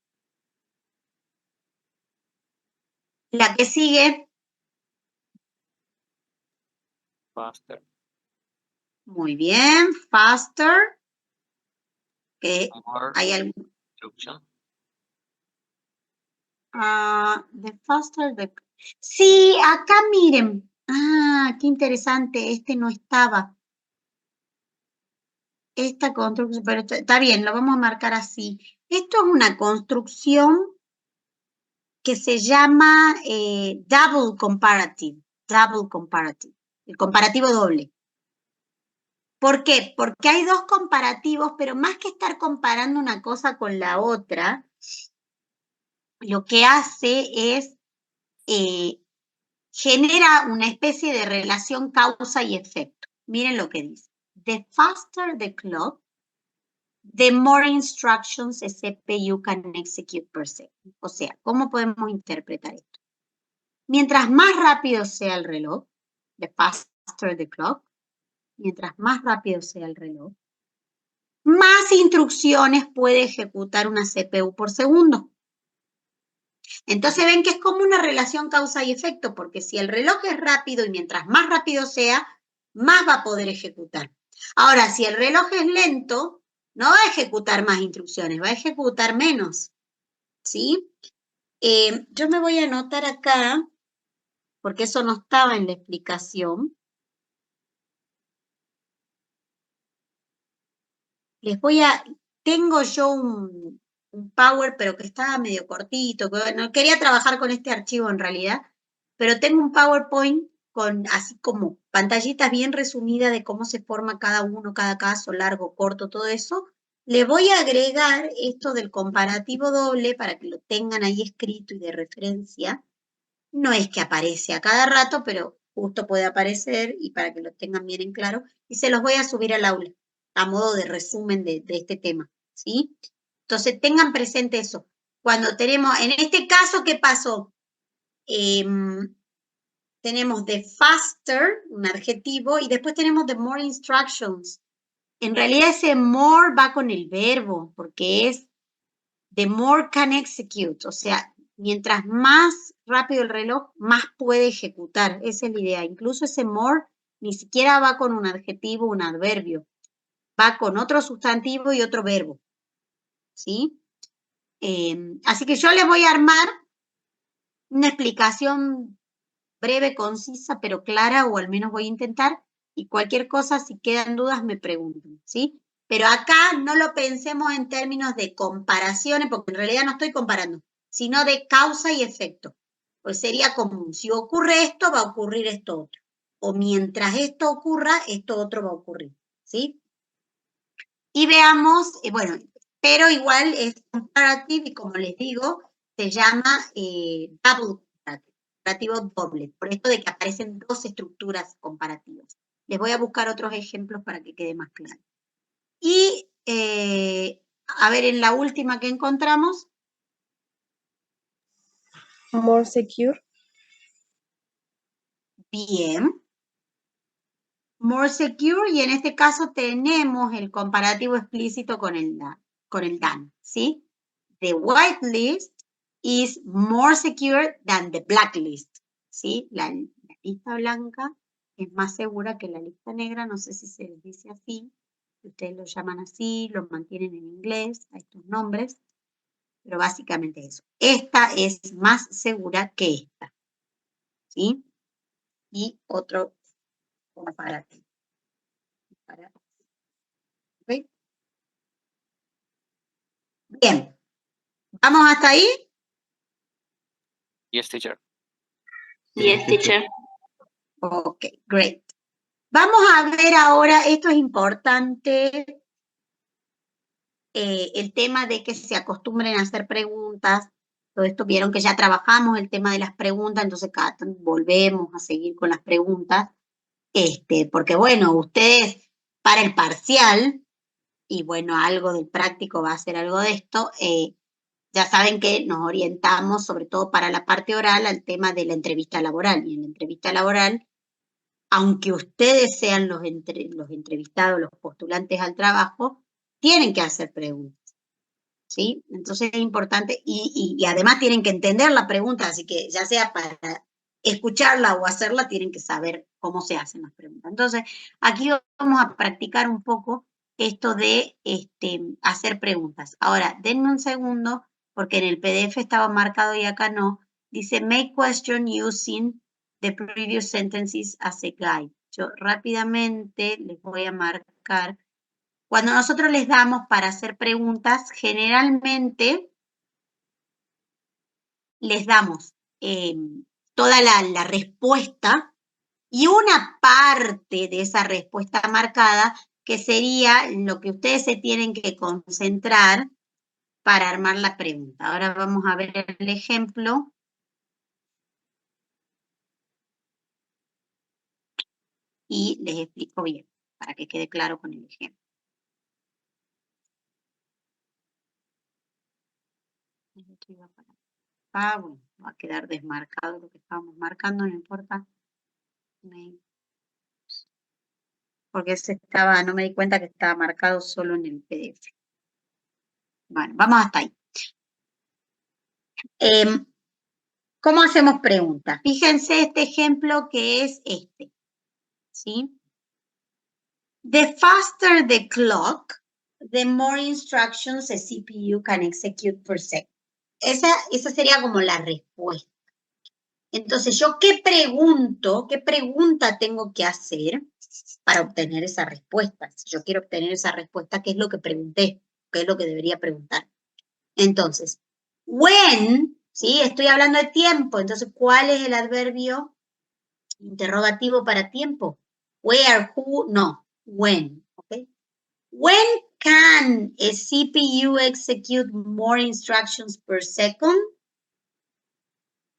La que sigue. Faster. Muy bien, faster. Que More hay algún. instruction. The faster the. Sí, acá miren. Qué interesante. Este no estaba. Esta construcción, pero está bien, lo vamos a marcar así. Esto es una construcción que se llama double comparative. Double comparative. El comparativo doble. ¿Por qué? Porque hay dos comparativos, pero más que estar comparando una cosa con la otra, lo que hace es genera una especie de relación causa y efecto. Miren lo que dice. The faster the clock, the more instructions a CPU can execute per second. O sea, ¿cómo podemos interpretar esto? Mientras más rápido sea el reloj, the faster the clock, mientras más rápido sea el reloj, más instrucciones puede ejecutar una CPU por segundo. Entonces ven que es como una relación causa y efecto, porque si el reloj es rápido y mientras más rápido sea, más va a poder ejecutar. Ahora, si el reloj es lento, no va a ejecutar más instrucciones, va a ejecutar menos, ¿sí? Yo me voy a anotar acá, porque eso no estaba en la explicación. Tengo yo un Power, pero que estaba medio cortito, que no quería trabajar con este archivo en realidad, pero tengo un PowerPoint con así como pantallitas bien resumidas de cómo se forma cada uno, cada caso, largo, corto, todo eso. Le voy a agregar esto del comparativo doble para que lo tengan ahí escrito y de referencia. No es que aparece a cada rato, pero justo puede aparecer y para que lo tengan bien en claro. Y se los voy a subir al aula a modo de resumen de este tema, ¿sí? Entonces tengan presente eso. Cuando tenemos, en este caso, ¿qué pasó? Tenemos the faster, un adjetivo, y después tenemos the more instructions. En realidad ese more va con el verbo, porque es the more can execute, o sea, mientras más rápido el reloj, más puede ejecutar. Esa es la idea. Incluso ese more ni siquiera va con un adjetivo, un adverbio. Va con otro sustantivo y otro verbo. ¿Sí? Así que yo les voy a armar una explicación breve, concisa, pero clara, o al menos voy a intentar, y cualquier cosa, si quedan dudas, me preguntan, ¿sí? Pero acá no lo pensemos en términos de comparaciones, porque en realidad no estoy comparando, sino de causa y efecto. Pues sería común, si ocurre esto, va a ocurrir esto otro. O mientras esto ocurra, esto otro va a ocurrir, ¿sí? Y veamos, bueno, pero igual es comparative y como les digo, se llama double comparative, comparativo doble, por esto de que aparecen dos estructuras comparativas. Les voy a buscar otros ejemplos para que quede más claro. Y, a ver, en la última que encontramos, More secure. bien. More secure, y en este caso tenemos el comparativo explícito con el done, ¿sí? The whitelist is more secure than the blacklist, ¿sí? La lista blanca es más segura que la lista negra, no sé si se les dice así, ustedes lo llaman así, lo mantienen en inglés, a estos nombres, pero básicamente eso. Esta es más segura que esta, ¿sí? Y otro comparativo. ¿Ok? Bien, ¿vamos hasta ahí? Yes, teacher. Yes, teacher. Ok, great. Vamos a ver ahora, esto es importante, el tema de que se acostumbren a hacer preguntas. Todo esto vieron que ya trabajamos el tema de las preguntas, entonces cada tanto volvemos a seguir con las preguntas. Porque bueno, ustedes para el parcial, y bueno, algo del práctico va a ser algo de esto, ya saben que nos orientamos, sobre todo para la parte oral, al tema de la entrevista laboral. Y en la entrevista laboral, aunque ustedes sean los entrevistados, los postulantes al trabajo, tienen que hacer preguntas, ¿sí? Entonces es importante, y además tienen que entender la pregunta, así que ya sea para escucharla o hacerla, tienen que saber cómo se hacen las preguntas. Entonces, aquí vamos a practicar un poco esto de hacer preguntas. Ahora, denme un segundo, porque en el PDF estaba marcado y acá no. Dice, make question using the previous sentences as a guide. Yo rápidamente les voy a marcar. Cuando nosotros les damos para hacer preguntas, generalmente les damos toda la respuesta y una parte de esa respuesta marcada que sería lo que ustedes se tienen que concentrar para armar la pregunta. Ahora vamos a ver el ejemplo. Y les explico bien, para que quede claro con el ejemplo. Ah, bueno, va a quedar desmarcado lo que estábamos marcando, no importa. Porque no me di cuenta que estaba marcado solo en el PDF. Bueno, vamos hasta ahí. ¿Cómo hacemos preguntas? Fíjense este ejemplo que es este, ¿sí? The faster the clock, the more instructions a CPU can execute per second. Esa sería como la respuesta. Entonces, ¿yo qué pregunta tengo que hacer para obtener esa respuesta? Si yo quiero obtener esa respuesta, ¿qué es lo que pregunté? ¿Qué es lo que debería preguntar? Entonces, when, ¿sí? Estoy hablando de tiempo, entonces, ¿cuál es el adverbio interrogativo para tiempo? Where, who, no, when, ¿ok? When can a CPU execute more instructions per second?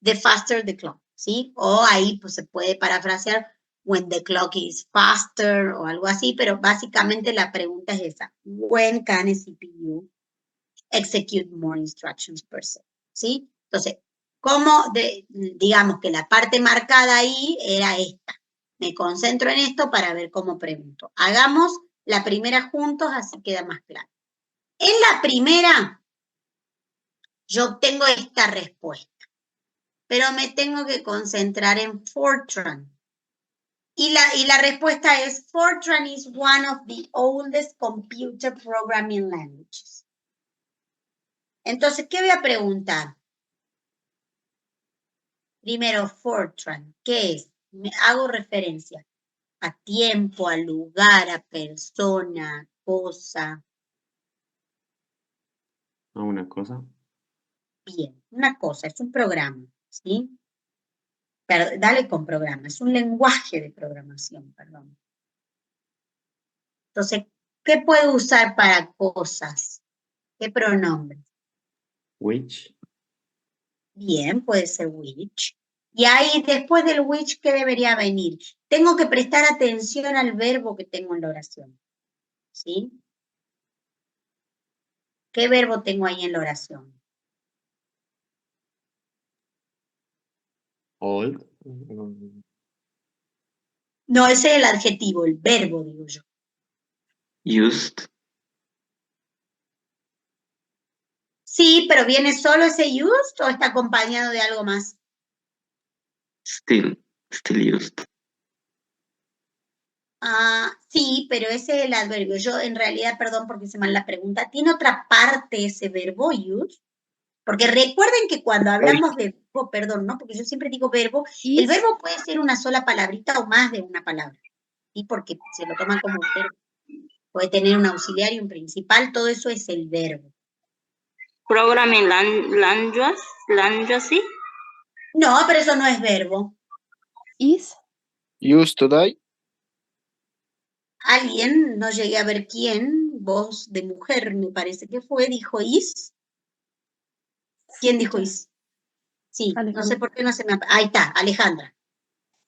The faster the clock, ¿sí? O ahí pues se puede parafrasear when the clock is faster o algo así, pero básicamente la pregunta es esa. When can a CPU execute more instructions per second, ¿sí? Entonces, digamos que la parte marcada ahí era esta. Me concentro en esto para ver cómo pregunto. Hagamos la primera juntos, así queda más claro. En la primera, yo obtengo esta respuesta, pero me tengo que concentrar en Fortran. Y la respuesta es, Fortran is one of the oldest computer programming languages. Entonces, ¿qué voy a preguntar? Primero, Fortran, ¿qué es? Me hago referencia a tiempo, a lugar, a persona, cosa. ¿A una cosa? Bien, una cosa, es un programa, ¿sí? Pero dale con programa, es un lenguaje de programación, perdón. Entonces, ¿qué puedo usar para cosas? ¿Qué pronombre? Which. Bien, puede ser which. Y ahí, después del which, ¿qué debería venir? Tengo que prestar atención al verbo que tengo en la oración. ¿Sí? ¿Qué verbo tengo ahí en la oración? Old. No, ese es el adjetivo, el verbo, digo yo. Used. Sí, pero ¿viene solo ese used o está acompañado de algo más? Still used. Sí, pero ese es el adverbio. Yo en realidad, perdón porque hice mal la pregunta, ¿tiene otra parte ese verbo use? Porque recuerden que cuando hablamos de verbo, perdón, ¿no? Porque yo siempre digo verbo, el Is, verbo puede ser una sola palabrita o más de una palabra. ¿Sí? Porque se lo toman como verbo. Puede tener un auxiliar y un principal, todo eso es el verbo. Programming language, ¿sí? No, pero eso no es verbo. is, Used today. Alguien, no llegué a ver quién, voz de mujer me parece que fue, dijo is. ¿Quién dijo is? Sí, no Alejandra. sé por qué no se me... Ahí está, Alejandra.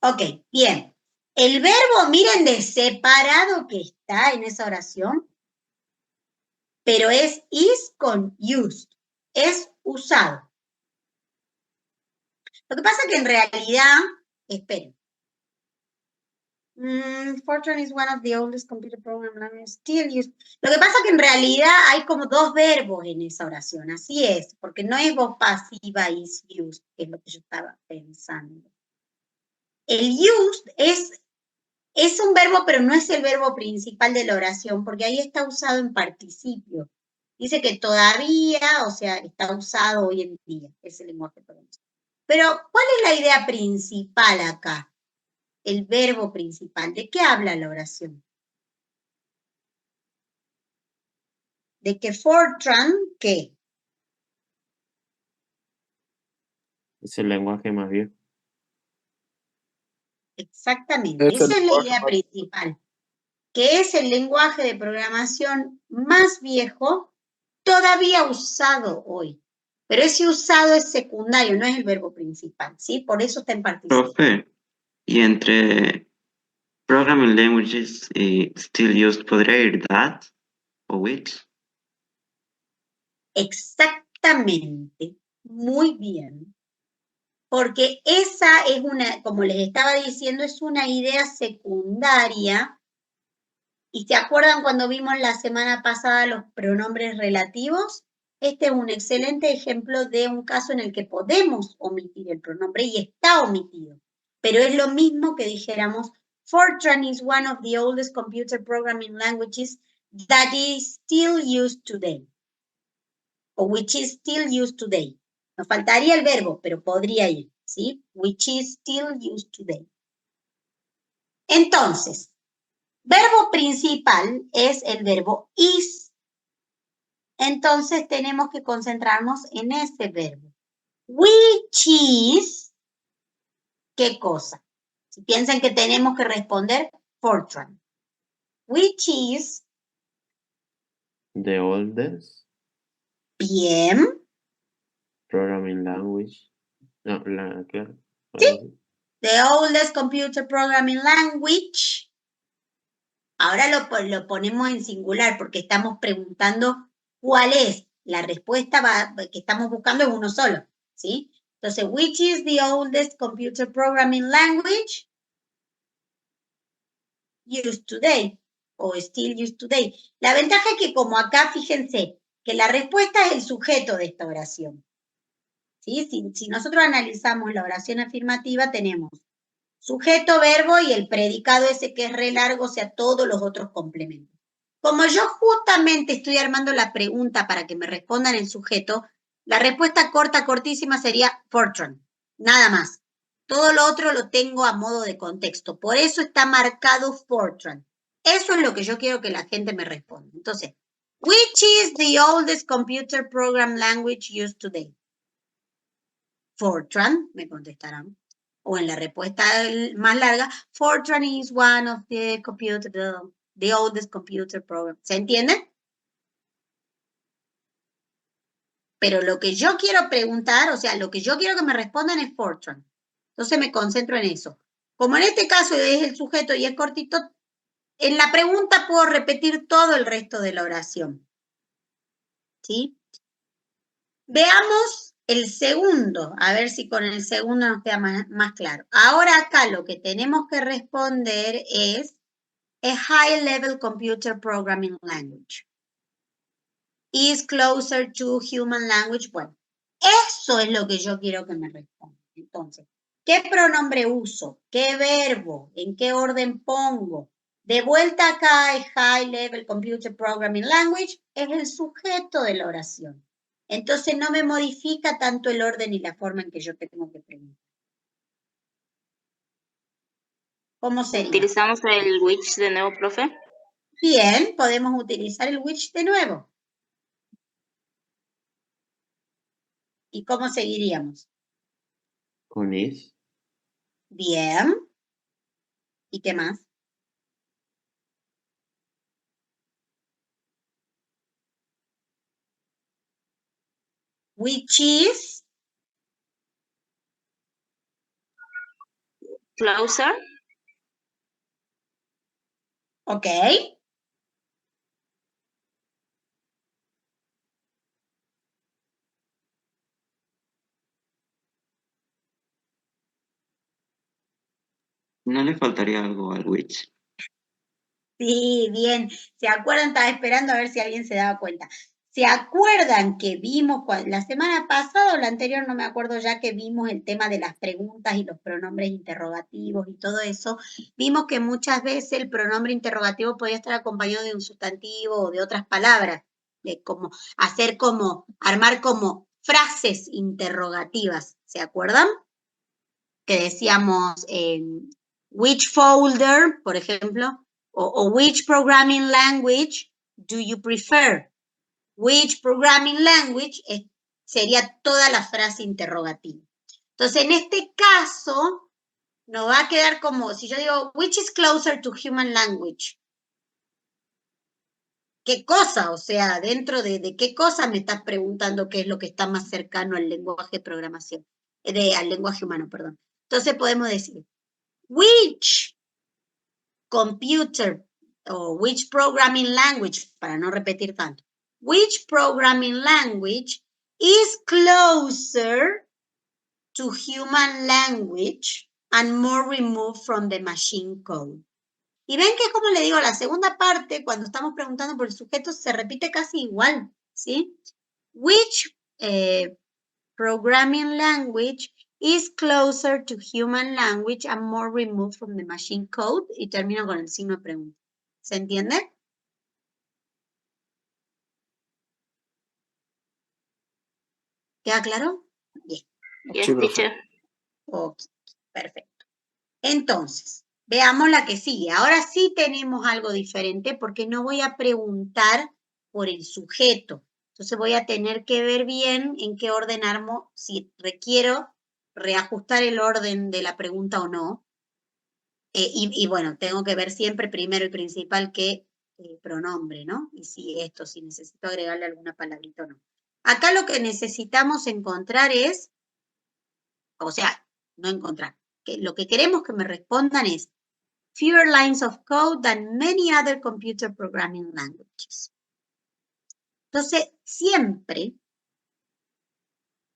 Ok, bien. El verbo, miren de separado que está en esa oración, pero es is con used, es usado. Lo que pasa que en realidad, esperen. Fortran is one of the oldest computer program languages still used. Lo que pasa que en realidad hay como dos verbos en esa oración, así es, porque no es voz pasiva is used, que es lo que yo estaba pensando. El used es un verbo, pero no es el verbo principal de la oración, porque ahí está usado en participio. Dice que todavía, o sea, está usado hoy en día, es el lenguaje pronunciado. Pero, ¿cuál es la idea principal acá? El verbo principal. ¿De qué habla la oración? De que Fortran, ¿qué? Es el lenguaje más viejo. Exactamente, Es el esa es la lenguaje idea más- principal. Que es el lenguaje de programación más viejo todavía usado hoy. Pero ese usado es secundario, no es el verbo principal, ¿sí? Por eso está en participio. Profe, y entre programming languages y still used, ¿podría ir that o which? Exactamente, muy bien. Porque esa es una, como les estaba diciendo, es una idea secundaria. ¿Y se acuerdan cuando vimos la semana pasada los pronombres relativos? Este es un excelente ejemplo de un caso en el que podemos omitir el pronombre y está omitido. Pero es lo mismo que dijéramos, Fortran is one of the oldest computer programming languages that is still used today. O which is still used today. Nos faltaría el verbo, pero podría ir, ¿sí? Which is still used today. Entonces, verbo principal es el verbo is. Entonces tenemos que concentrarnos en ese verbo. Which is, ¿qué cosa? Si piensan que tenemos que responder, Fortran. Which is, The oldest bien, programming language. No, claro. ¿sí? The oldest computer programming language. Ahora lo ponemos en singular porque estamos preguntando cuál es. La respuesta que estamos buscando es uno solo, ¿sí? Entonces, which is the oldest computer programming language used today? O still used today. La ventaja es que como acá, fíjense, que la respuesta es el sujeto de esta oración. ¿Sí? Si nosotros analizamos la oración afirmativa, tenemos sujeto, verbo y el predicado ese que es re largo, o sea, todos los otros complementos. Como yo justamente estoy armando la pregunta para que me respondan el sujeto, la respuesta corta, cortísima sería Fortran, nada más. Todo lo otro lo tengo a modo de contexto, por eso está marcado Fortran. Eso es lo que yo quiero que la gente me responda. Entonces, which is the oldest computer program language used today? Fortran, me contestarán. O en la respuesta más larga, Fortran is one of the oldest computer programs. ¿Se entiende? pero lo que yo quiero preguntar, o sea, lo que yo quiero que me respondan es Fortran. Entonces me concentro en eso. Como en este caso es el sujeto y es cortito, en la pregunta puedo repetir todo el resto de la oración. ¿Sí? Veamos el segundo, a ver si con el segundo nos queda más claro. Ahora acá lo que tenemos que responder es a high-level computer programming language. Is closer to human language. Bueno, eso es lo que yo quiero que me respondan. Entonces, ¿qué pronombre uso? ¿Qué verbo? ¿En qué orden pongo? De vuelta acá es High Level Computer Programming Language, es el sujeto de la oración. Entonces no me modifica tanto el orden y la forma en que yo tengo que preguntar. ¿Cómo sería? ¿Utilizamos el which de nuevo, profe? Bien, podemos utilizar el which de nuevo. ¿Y cómo seguiríamos? Con is. Bien. ¿Y qué más? Which is Closer. ok. ¿No le faltaría algo al which? Sí, bien. ¿Se acuerdan? Estaba esperando a ver si alguien se daba cuenta. ¿Se acuerdan que vimos la semana pasada o la anterior, no me acuerdo ya, que vimos el tema de las preguntas y los pronombres interrogativos y todo eso? Vimos que muchas veces el pronombre interrogativo podía estar acompañado de un sustantivo o de otras palabras, de como armar como frases interrogativas. ¿Se acuerdan? Que decíamos which folder, por ejemplo, o which programming language do you prefer? Which programming language sería toda la frase interrogativa. Entonces, en este caso, nos va a quedar como, si yo digo, which is closer to human language? ¿Qué cosa? O sea, dentro de qué cosa me estás preguntando qué es lo que está más cercano al lenguaje de programación, al lenguaje humano, perdón. Entonces podemos decir, which computer o which programming language, para no repetir tanto, which programming language is closer to human language and more removed from the machine code. Y ven que, como le digo, la segunda parte, cuando estamos preguntando por el sujeto, se repite casi igual, ¿sí? Which programming language is closer to human language and more removed from the machine code, y termino con el signo de pregunta. ¿Se entiende? ¿Queda claro? Bien. Yes, Sí, profe. teacher. Ok, perfecto. Entonces, veamos la que sigue. Ahora sí tenemos algo diferente porque no voy a preguntar por el sujeto. Entonces voy a tener que ver bien en qué orden armo, si requiero reajustar el orden de la pregunta o no. Y bueno, tengo que ver siempre primero y principal qué pronombre, ¿no? Y si necesito agregarle alguna palabrita o no. Acá lo que necesitamos encontrar es, o sea, no encontrar, lo que queremos que me respondan es fewer lines of code than many other computer programming languages. Entonces, siempre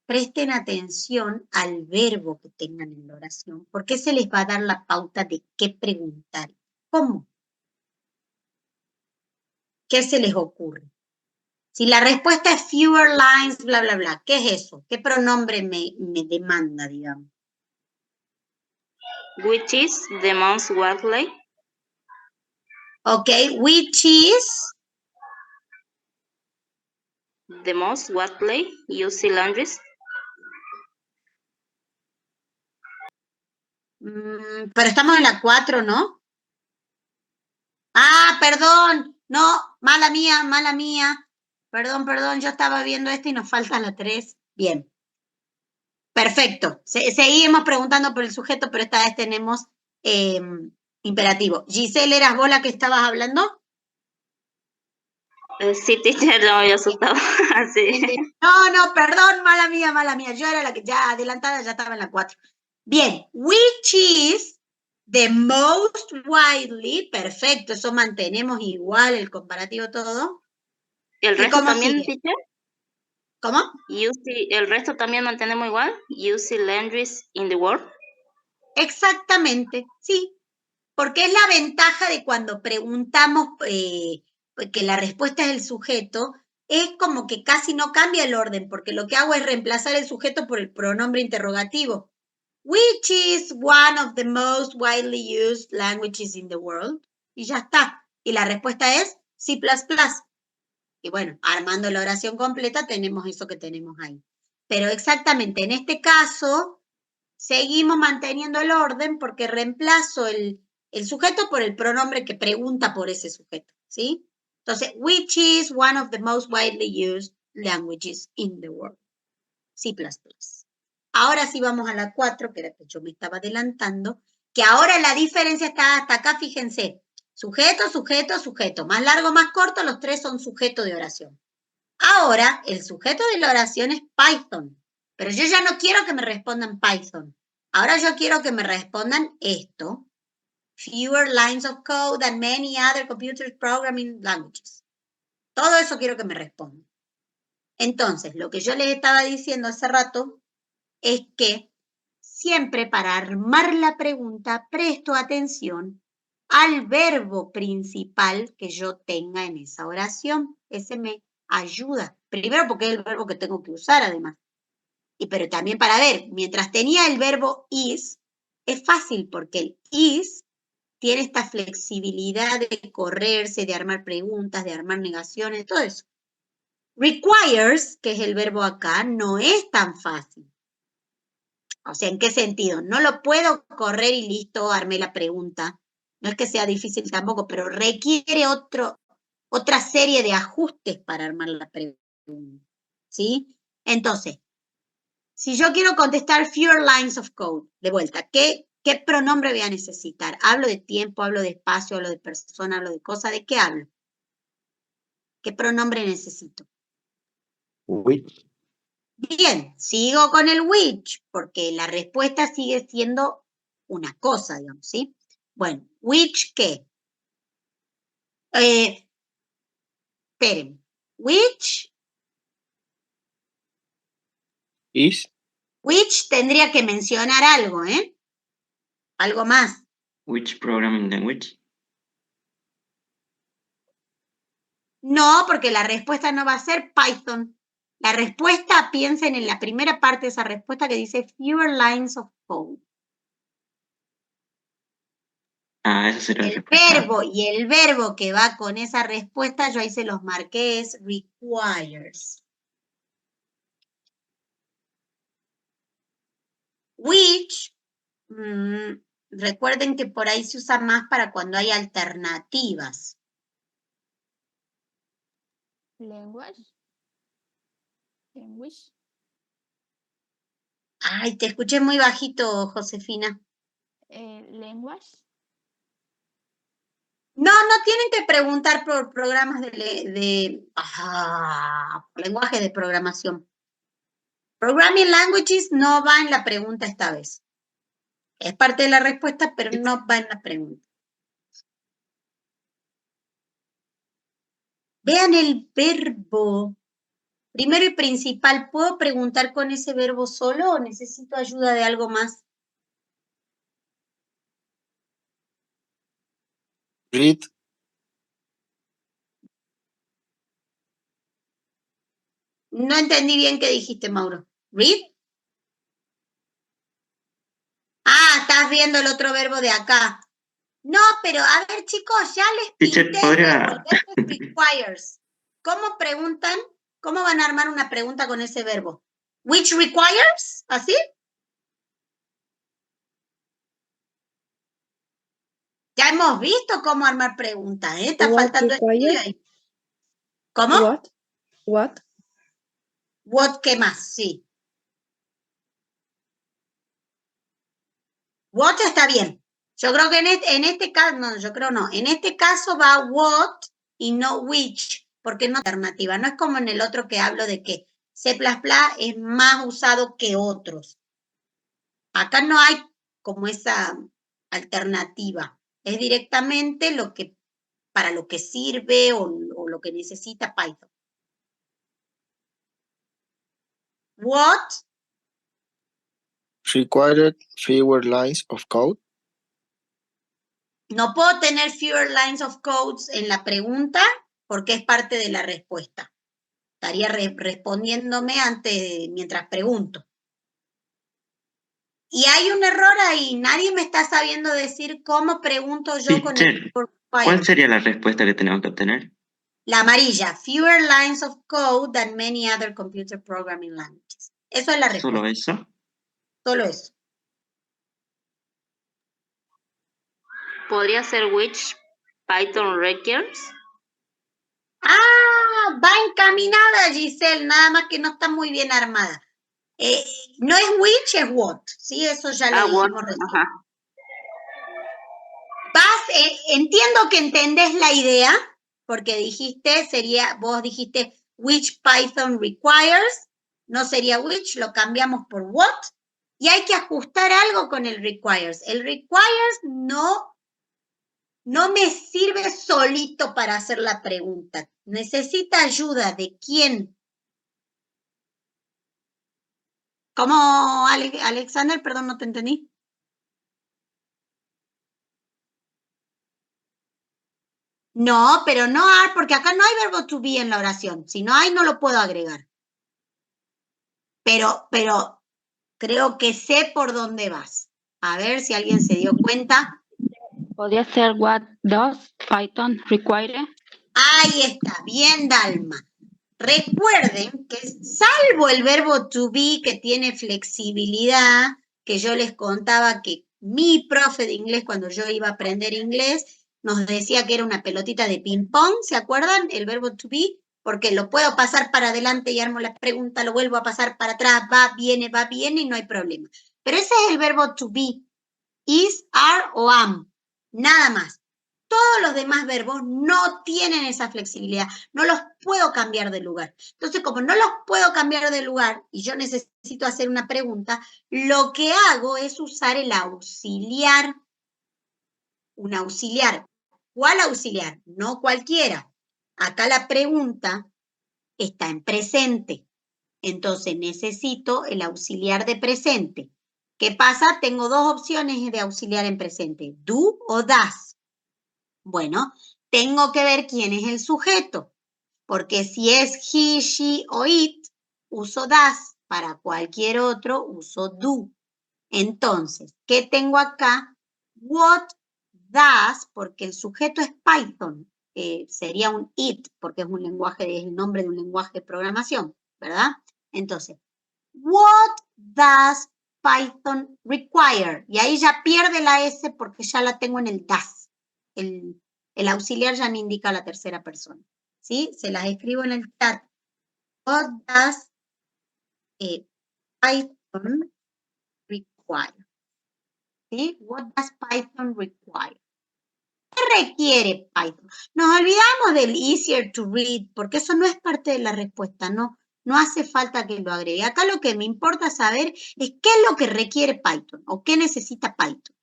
presten atención al verbo que tengan en la oración, porque se les va a dar la pauta de qué preguntar. ¿Cómo? ¿Qué se les ocurre? Si la respuesta es fewer lines, bla, bla, bla, ¿qué es eso? ¿Qué pronombre me demanda, digamos? Which is the most widely? Ok, which is The most widely used language? pero estamos en la 4, ¿no? Ah, perdón, no, mala mía. Perdón, yo estaba viendo esto y nos falta la 3. Bien. Perfecto. Seguimos preguntando por el sujeto, pero esta vez tenemos imperativo. Giselle, ¿eras vos la que estabas hablando? Sí, teacher, no me había asustado. Sí. No, perdón, mala mía. Yo era la que ya adelantada, ya estaba en la 4. Bien, which is the most widely, perfecto, eso mantenemos igual el comparativo todo. ¿El ¿Y resto cómo también, sigue? teacher? ¿Cómo? ¿El resto también mantenemos igual? Use languages in the world. Exactamente, sí, porque es la ventaja de cuando preguntamos que la respuesta es el sujeto, es como que casi no cambia el orden, porque lo que hago es reemplazar el sujeto por el pronombre interrogativo. Which is one of the most widely used languages in the world? Y ya está. Y la respuesta es C++. Y bueno, armando la oración completa tenemos eso que tenemos ahí. Pero exactamente, en este caso, seguimos manteniendo el orden porque reemplazo el sujeto por el pronombre que pregunta por ese sujeto, ¿sí? Entonces, which is one of the most widely used languages in the world? C++. Ahora sí vamos a la 4, que era que yo me estaba adelantando, que ahora la diferencia está hasta acá, fíjense. Sujeto, sujeto, sujeto. Más largo, más corto, los tres son sujeto de oración. Ahora, el sujeto de la oración es Python, pero yo ya no quiero que me respondan Python. Ahora yo quiero que me respondan esto. Fewer lines of code than many other computer programming languages. Todo eso quiero que me respondan. Entonces, lo que yo les estaba diciendo hace rato es que siempre para armar la pregunta presto atención al verbo principal que yo tenga en esa oración. Ese me ayuda. Primero porque es el verbo que tengo que usar además. Pero también para ver, mientras tenía el verbo is, es fácil porque el is tiene esta flexibilidad de correrse, de armar preguntas, de armar negaciones, todo eso. Requires, que es el verbo acá, no es tan fácil. O sea, ¿en qué sentido? No lo puedo correr y listo, armé la pregunta. No es que sea difícil tampoco, pero requiere otra serie de ajustes para armar la pregunta. ¿Sí? Entonces, si yo quiero contestar fewer lines of code, de vuelta, ¿qué pronombre voy a necesitar? ¿Hablo de tiempo, hablo de espacio, hablo de persona, hablo de cosa? ¿De qué hablo? ¿Qué pronombre necesito? Which. Bien, sigo con el which, porque la respuesta sigue siendo una cosa, digamos, ¿sí? Bueno, which qué? Esperen, which Is. tendría que mencionar algo, ¿eh? Algo más. Which programming language? No, porque la respuesta no va a ser Python. La respuesta, piensen en la primera parte de esa respuesta que dice fewer lines of code. Esa será la El respuesta. verbo y el verbo que va con esa respuesta, yo ahí se los marqué, es requires. Which, recuerden que por ahí se usa más para cuando hay alternativas. Language. Ay, te escuché muy bajito, Josefina. Language. No tienen que preguntar por programas por lenguaje de programación. Programming languages no va en la pregunta esta vez. Es parte de la respuesta, pero no va en la pregunta. Vean el verbo. Primero y principal, ¿puedo preguntar con ese verbo solo o necesito ayuda de algo más? Read. No entendí bien qué dijiste, Mauro. ¿Read? Ah, estás viendo el otro verbo de acá. No, pero a ver, chicos, ya les Teacher, pinté podría- el verbo requires. ¿Cómo preguntan? ¿Cómo van a armar una pregunta con ese verbo? Which requires? ¿Así? Ya hemos visto cómo armar preguntas, ¿eh? Está What faltando estudio require? ahí. ¿Cómo? What? What, ¿qué más? Sí. What está bien. Yo creo que en este caso, no, yo creo no. En este caso va what y no which, porque no es alternativa. No es como en el otro que hablo de que C++ es más usado que otros. Acá no hay como esa alternativa. Es directamente lo que, para lo que sirve o lo que necesita Python. What? Required fewer lines of code. No puedo tener fewer lines of codes en la pregunta porque es parte de la respuesta. Estaría respondiéndome mientras pregunto. Y hay un error ahí. Nadie me está sabiendo decir cómo pregunto yo con el Teacher, ¿cuál sería la respuesta que tenemos que obtener? La amarilla. Fewer lines of code than many other computer programming languages. Eso es la respuesta. ¿Solo eso? Solo eso. ¿Podría ser which Python requires? Ah, va encaminada Giselle, nada más que no está muy bien armada. No es which, es what, ¿sí? Eso ya lo dijimos recién. Ajá. Entiendo que entendés la idea, porque vos dijiste which Python requires, no sería which, lo cambiamos por what, y hay que ajustar algo con el requires. El requires no me sirve solito para hacer la pregunta. Necesita ayuda de quién. ¿Cómo, Alexander? Perdón, no te entendí. No, pero no hay, porque acá no hay verbo to be en la oración. Si no hay, no lo puedo agregar. Pero creo que sé por dónde vas. A ver si alguien se dio cuenta. ¿Podría ser what does Python require? Ahí está, bien, Dalma. Recuerden que salvo el verbo to be que tiene flexibilidad, que yo les contaba que mi profe de inglés cuando yo iba a aprender inglés nos decía que era una pelotita de ping pong, ¿se acuerdan? El verbo to be, porque lo puedo pasar para adelante y armo la pregunta, lo vuelvo a pasar para atrás, va, viene y no hay problema. Pero ese es el verbo to be, is, are o am, nada más. Todos los demás verbos no tienen esa flexibilidad, no los puedo cambiar de lugar. Entonces, como no los puedo cambiar de lugar y yo necesito hacer una pregunta, lo que hago es usar el auxiliar. Un auxiliar. ¿Cuál auxiliar? No cualquiera. Acá la pregunta está en presente. Entonces, necesito el auxiliar de presente. ¿Qué pasa? Tengo dos opciones de auxiliar en presente, do o das. Bueno, tengo que ver quién es el sujeto, porque si es he, she o it, uso das, para cualquier otro uso do. Entonces, ¿qué tengo acá? What does, porque el sujeto es Python, sería un it, porque es un lenguaje, es el nombre de un lenguaje de programación, ¿verdad? Entonces, what does Python require? Y ahí ya pierde la S porque ya la tengo en el does. El auxiliar ya me indica a la tercera persona. ¿Sí? Se las escribo en el chat. What does Python require? ¿Sí? What does Python require? ¿Qué requiere Python? Nos olvidamos del easier to read porque eso no es parte de la respuesta, no hace falta que lo agregue. Acá lo que me importa saber es qué es lo que requiere Python o qué necesita Python.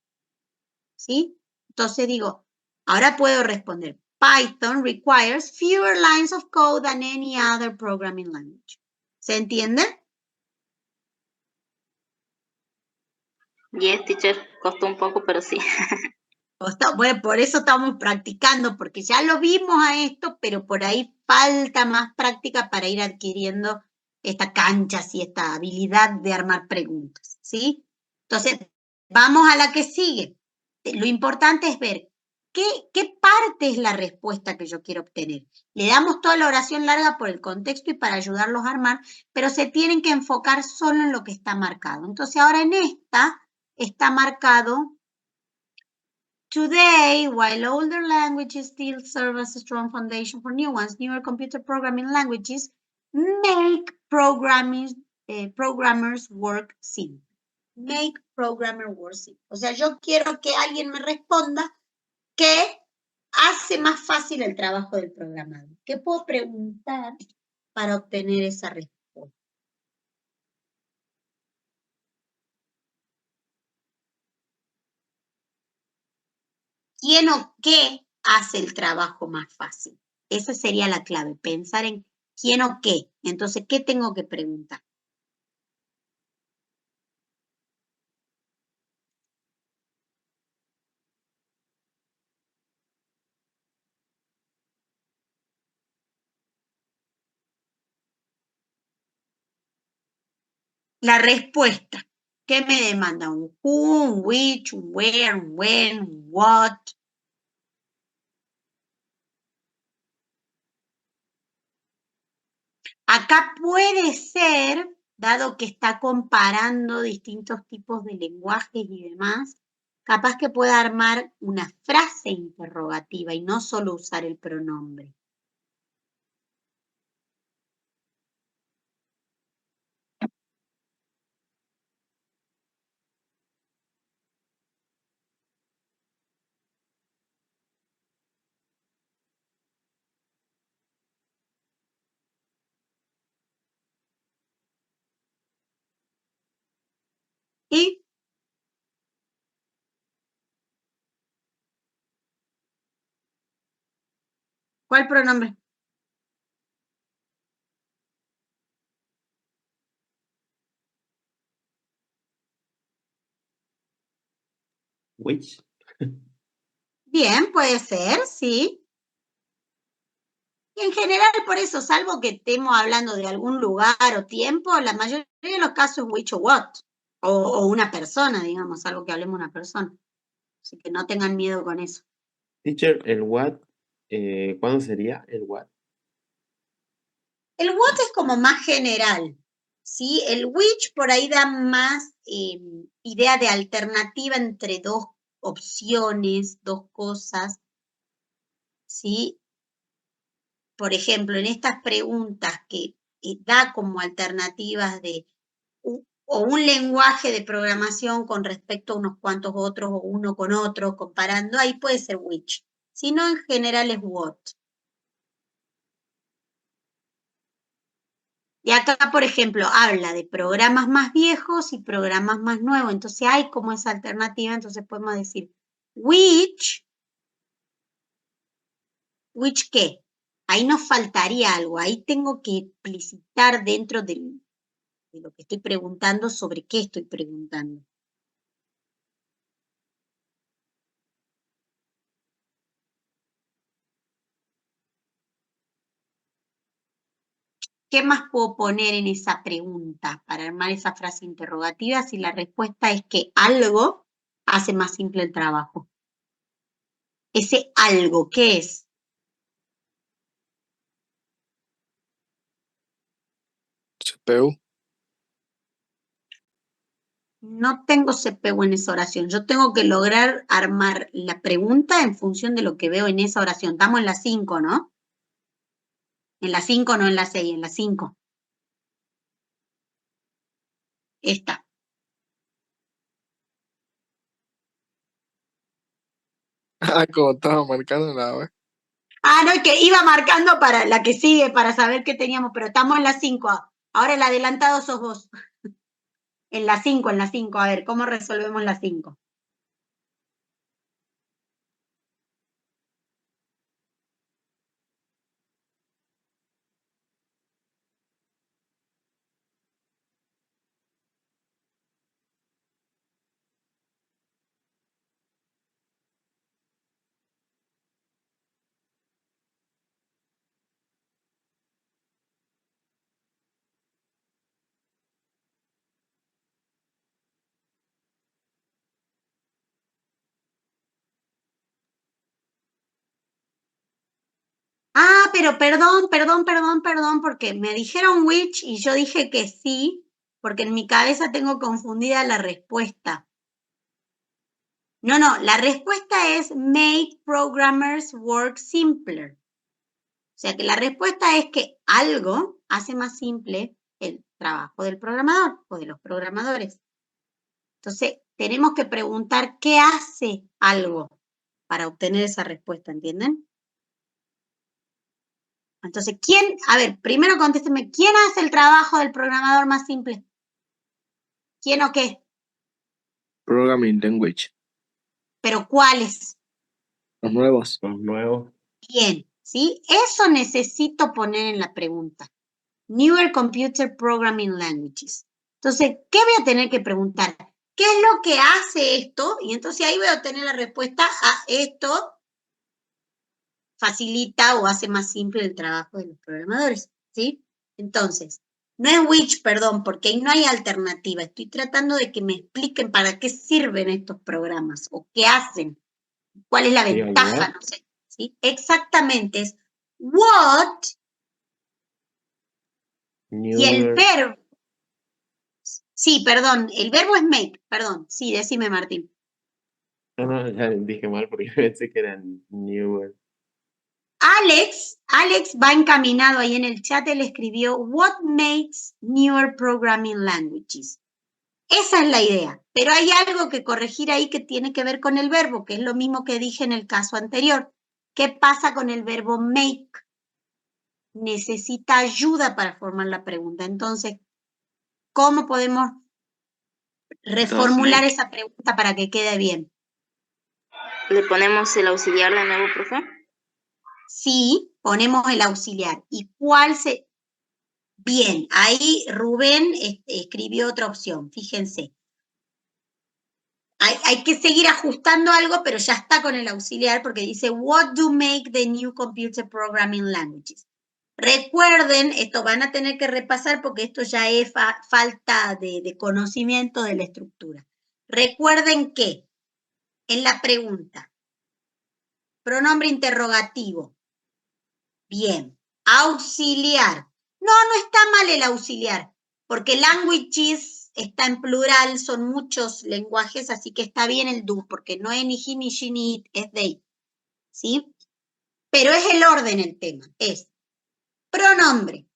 ¿Sí? Entonces digo, ahora puedo responder, Python requires fewer lines of code than any other programming language. ¿Se entiende? Yes, teacher, costó un poco, pero sí. Bueno, por eso estamos practicando, porque ya lo vimos a esto, pero por ahí falta más práctica para ir adquiriendo esta cancha, ¿sí? Esta habilidad de armar preguntas, ¿sí? Entonces, vamos a la que sigue. Lo importante es ver qué parte es la respuesta que yo quiero obtener. Le damos toda la oración larga por el contexto y para ayudarlos a armar, pero se tienen que enfocar solo en lo que está marcado. Entonces, ahora en esta está marcado today, while older languages still serve as a strong foundation for new ones, newer computer programming languages make programmers work simple. Make programmer work simple. O sea, yo quiero que alguien me responda que hace más fácil el trabajo del programador? ¿Qué puedo preguntar para obtener esa respuesta? ¿Quién o qué hace el trabajo más fácil? Esa sería la clave, pensar en quién o qué. Entonces, ¿qué tengo que preguntar? La respuesta. ¿Qué me demanda? Un who, un which, un where, un when, un what. Acá puede ser, dado que está comparando distintos tipos de lenguajes y demás, capaz que pueda armar una frase interrogativa y no solo usar el pronombre. ¿Y cuál pronombre? Which. Bien, puede ser, sí. Y en general, por eso, salvo que estemos hablando de algún lugar o tiempo, la mayoría de los casos es which o what. O una persona, digamos, algo que hablemos de una persona. Así que no tengan miedo con eso. Teacher, el what, ¿cuándo sería el what? El what es como más general, ¿sí? El which por ahí da más idea de alternativa entre dos opciones, dos cosas, ¿sí? Por ejemplo, en estas preguntas que da como alternativas de o un lenguaje de programación con respecto a unos cuantos otros o uno con otro, comparando, ahí puede ser which. Si no, en general es what. Y acá, por ejemplo, habla de programas más viejos y programas más nuevos. Entonces hay como esa alternativa. Entonces podemos decir, which qué. Ahí nos faltaría algo. Ahí tengo que explicitar dentro de lo que estoy preguntando sobre qué estoy preguntando. ¿Qué más puedo poner en esa pregunta para armar esa frase interrogativa si la respuesta es que algo hace más simple el trabajo? Ese algo, ¿qué es? CPU. No tengo CPU en esa oración. Yo tengo que lograr armar la pregunta en función de lo que veo en esa oración. Estamos en la 5, ¿no? En la 5, no en la 6, en la 5. Esta. Ah, como estaba marcando la web. Ah, no, es que iba marcando para la que sigue, para saber qué teníamos, pero estamos en la 5. Ahora el adelantado sos vos. En la 5, en la 5. A ver, ¿cómo resolvemos la 5? Ah, pero perdón, porque me dijeron which y yo dije que sí, porque en mi cabeza tengo confundida la respuesta. No, la respuesta es make programmers work simpler. O sea que la respuesta es que algo hace más simple el trabajo del programador o de los programadores. Entonces, tenemos que preguntar qué hace algo. para obtener esa respuesta, ¿entienden? Entonces, a ver, primero contésteme, ¿quién hace el trabajo del programador más simple? ¿Quién o qué? Programming language. ¿Pero cuáles? Los nuevos. Los nuevos. Bien, ¿sí? Eso necesito poner en la pregunta. Newer Computer Programming Languages. Entonces, ¿qué voy a tener que preguntar? ¿Qué es lo que hace esto? Y entonces ahí voy a obtener la respuesta a esto facilita o hace más simple el trabajo de los programadores, ¿sí? Entonces, no es which, perdón, porque ahí no hay alternativa. Estoy tratando de que me expliquen para qué sirven estos programas o qué hacen, cuál es la ventaja, no sé, ¿sí? Exactamente, es what y el verbo. Sí, perdón, el verbo es make, perdón, sí, decime, Martín. No, ya dije mal porque pensé que eran newer. Alex va encaminado ahí en el chat, él escribió what makes newer programming languages. Esa es la idea, pero hay algo que corregir ahí que tiene que ver con el verbo, que es lo mismo que dije en el caso anterior. ¿Qué pasa con el verbo make? Necesita ayuda para formar la pregunta. Entonces, ¿cómo podemos reformular esa pregunta para que quede bien? ¿Le ponemos el auxiliar de nuevo, profe? Sí, ponemos el auxiliar. ¿Y cuál se...? Bien, ahí Rubén escribió otra opción, fíjense. Hay que seguir ajustando algo, pero ya está con el auxiliar porque dice, what do make the new computer programming languages? Recuerden, esto van a tener que repasar porque esto ya es falta de conocimiento de la estructura. Recuerden que en la pregunta, pronombre interrogativo, bien, auxiliar. No está mal el auxiliar, porque languages está en plural, son muchos lenguajes, así que está bien el do, porque no es ni he, ni she, ni it, es they, ¿sí? Pero es el orden el tema, es pronombre,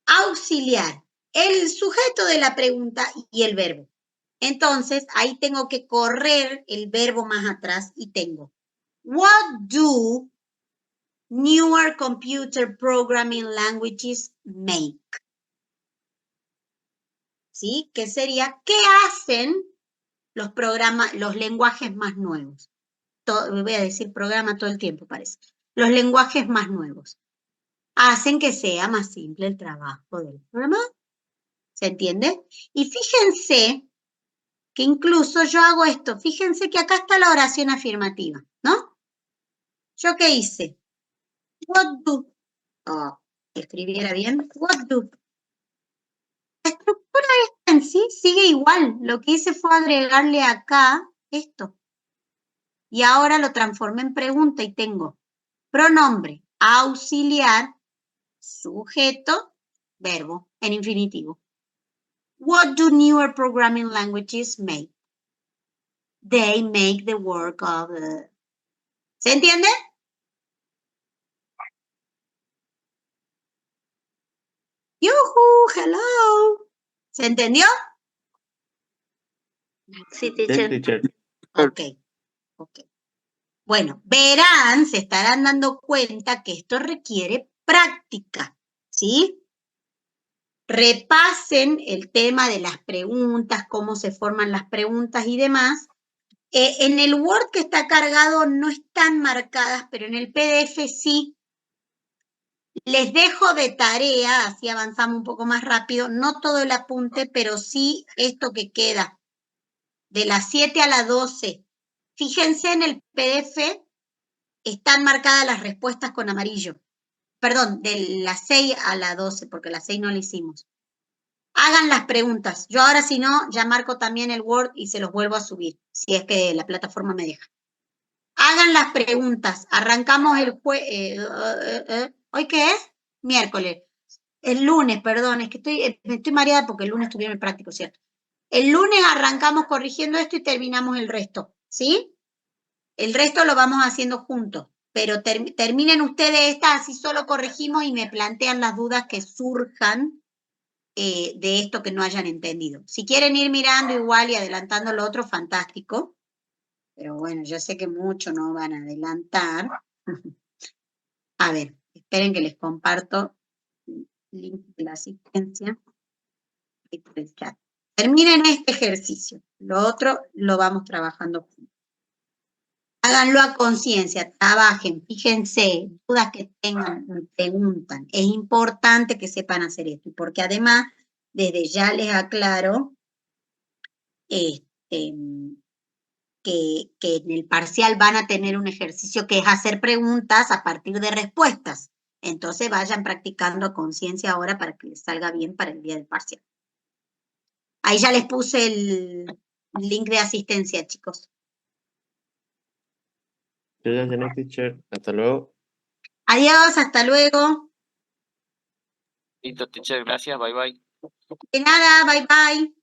auxiliar, el sujeto de la pregunta y el verbo. Entonces, ahí tengo que correr el verbo más atrás y tengo, what do newer computer programming languages make? ¿Sí? Que sería, ¿qué hacen los lenguajes más nuevos? Voy a decir programa todo el tiempo, parece. Los lenguajes más nuevos hacen que sea más simple el trabajo del programador. ¿Se entiende? Y fíjense que incluso yo hago esto. Fíjense que acá está la oración afirmativa, ¿no? ¿Yo qué hice? What do? Oh, escribiera bien. What do? La estructura esta en sí sigue igual. Lo que hice fue agregarle acá esto. Y ahora lo transformé en pregunta y tengo pronombre, auxiliar, sujeto, verbo, en infinitivo. What do newer programming languages make? They make the work of... ¿Se entiende? ¡Yuhu! ¡Hello! ¿Se entendió? Sí, teacher. Ok. Bueno, verán, se estarán dando cuenta que esto requiere práctica, ¿sí? Repasen el tema de las preguntas, cómo se forman las preguntas y demás. En el Word que está cargado no están marcadas, pero en el PDF sí. Les dejo de tarea, así avanzamos un poco más rápido, no todo el apunte, pero sí esto que queda, de las 7 a las 12. Fíjense en el PDF, están marcadas las respuestas con amarillo. Perdón, de las 6 a las 12, porque las 6 no la hicimos. Hagan las preguntas. Yo ahora, si no, ya marco también el Word y se los vuelvo a subir, si es que la plataforma me deja. Hagan las preguntas. Arrancamos el ¿hoy qué es? Miércoles. El lunes, perdón, es que estoy mareada porque el lunes tuvieron el práctico, ¿cierto? El lunes arrancamos corrigiendo esto y terminamos el resto, ¿sí? El resto lo vamos haciendo juntos, pero terminen ustedes esta, así solo corregimos y me plantean las dudas que surjan de esto que no hayan entendido. Si quieren ir mirando igual y adelantando lo otro, fantástico. Pero bueno, yo sé que muchos no van a adelantar. A ver, esperen que les comparto el link de la asistencia y por el chat. Terminen este ejercicio. Lo otro lo vamos trabajando juntos. Háganlo a conciencia, trabajen, fíjense, dudas que tengan, me preguntan. Es importante que sepan hacer esto, porque además, desde ya les aclaro, que en el parcial van a tener un ejercicio que es hacer preguntas a partir de respuestas. Entonces vayan practicando a conciencia ahora para que les salga bien para el día del parcial. Ahí ya les puse el link de asistencia, chicos. Yo ya teacher. Hasta luego. Adiós, hasta luego. Listo, teacher, gracias, bye bye. De nada, bye bye.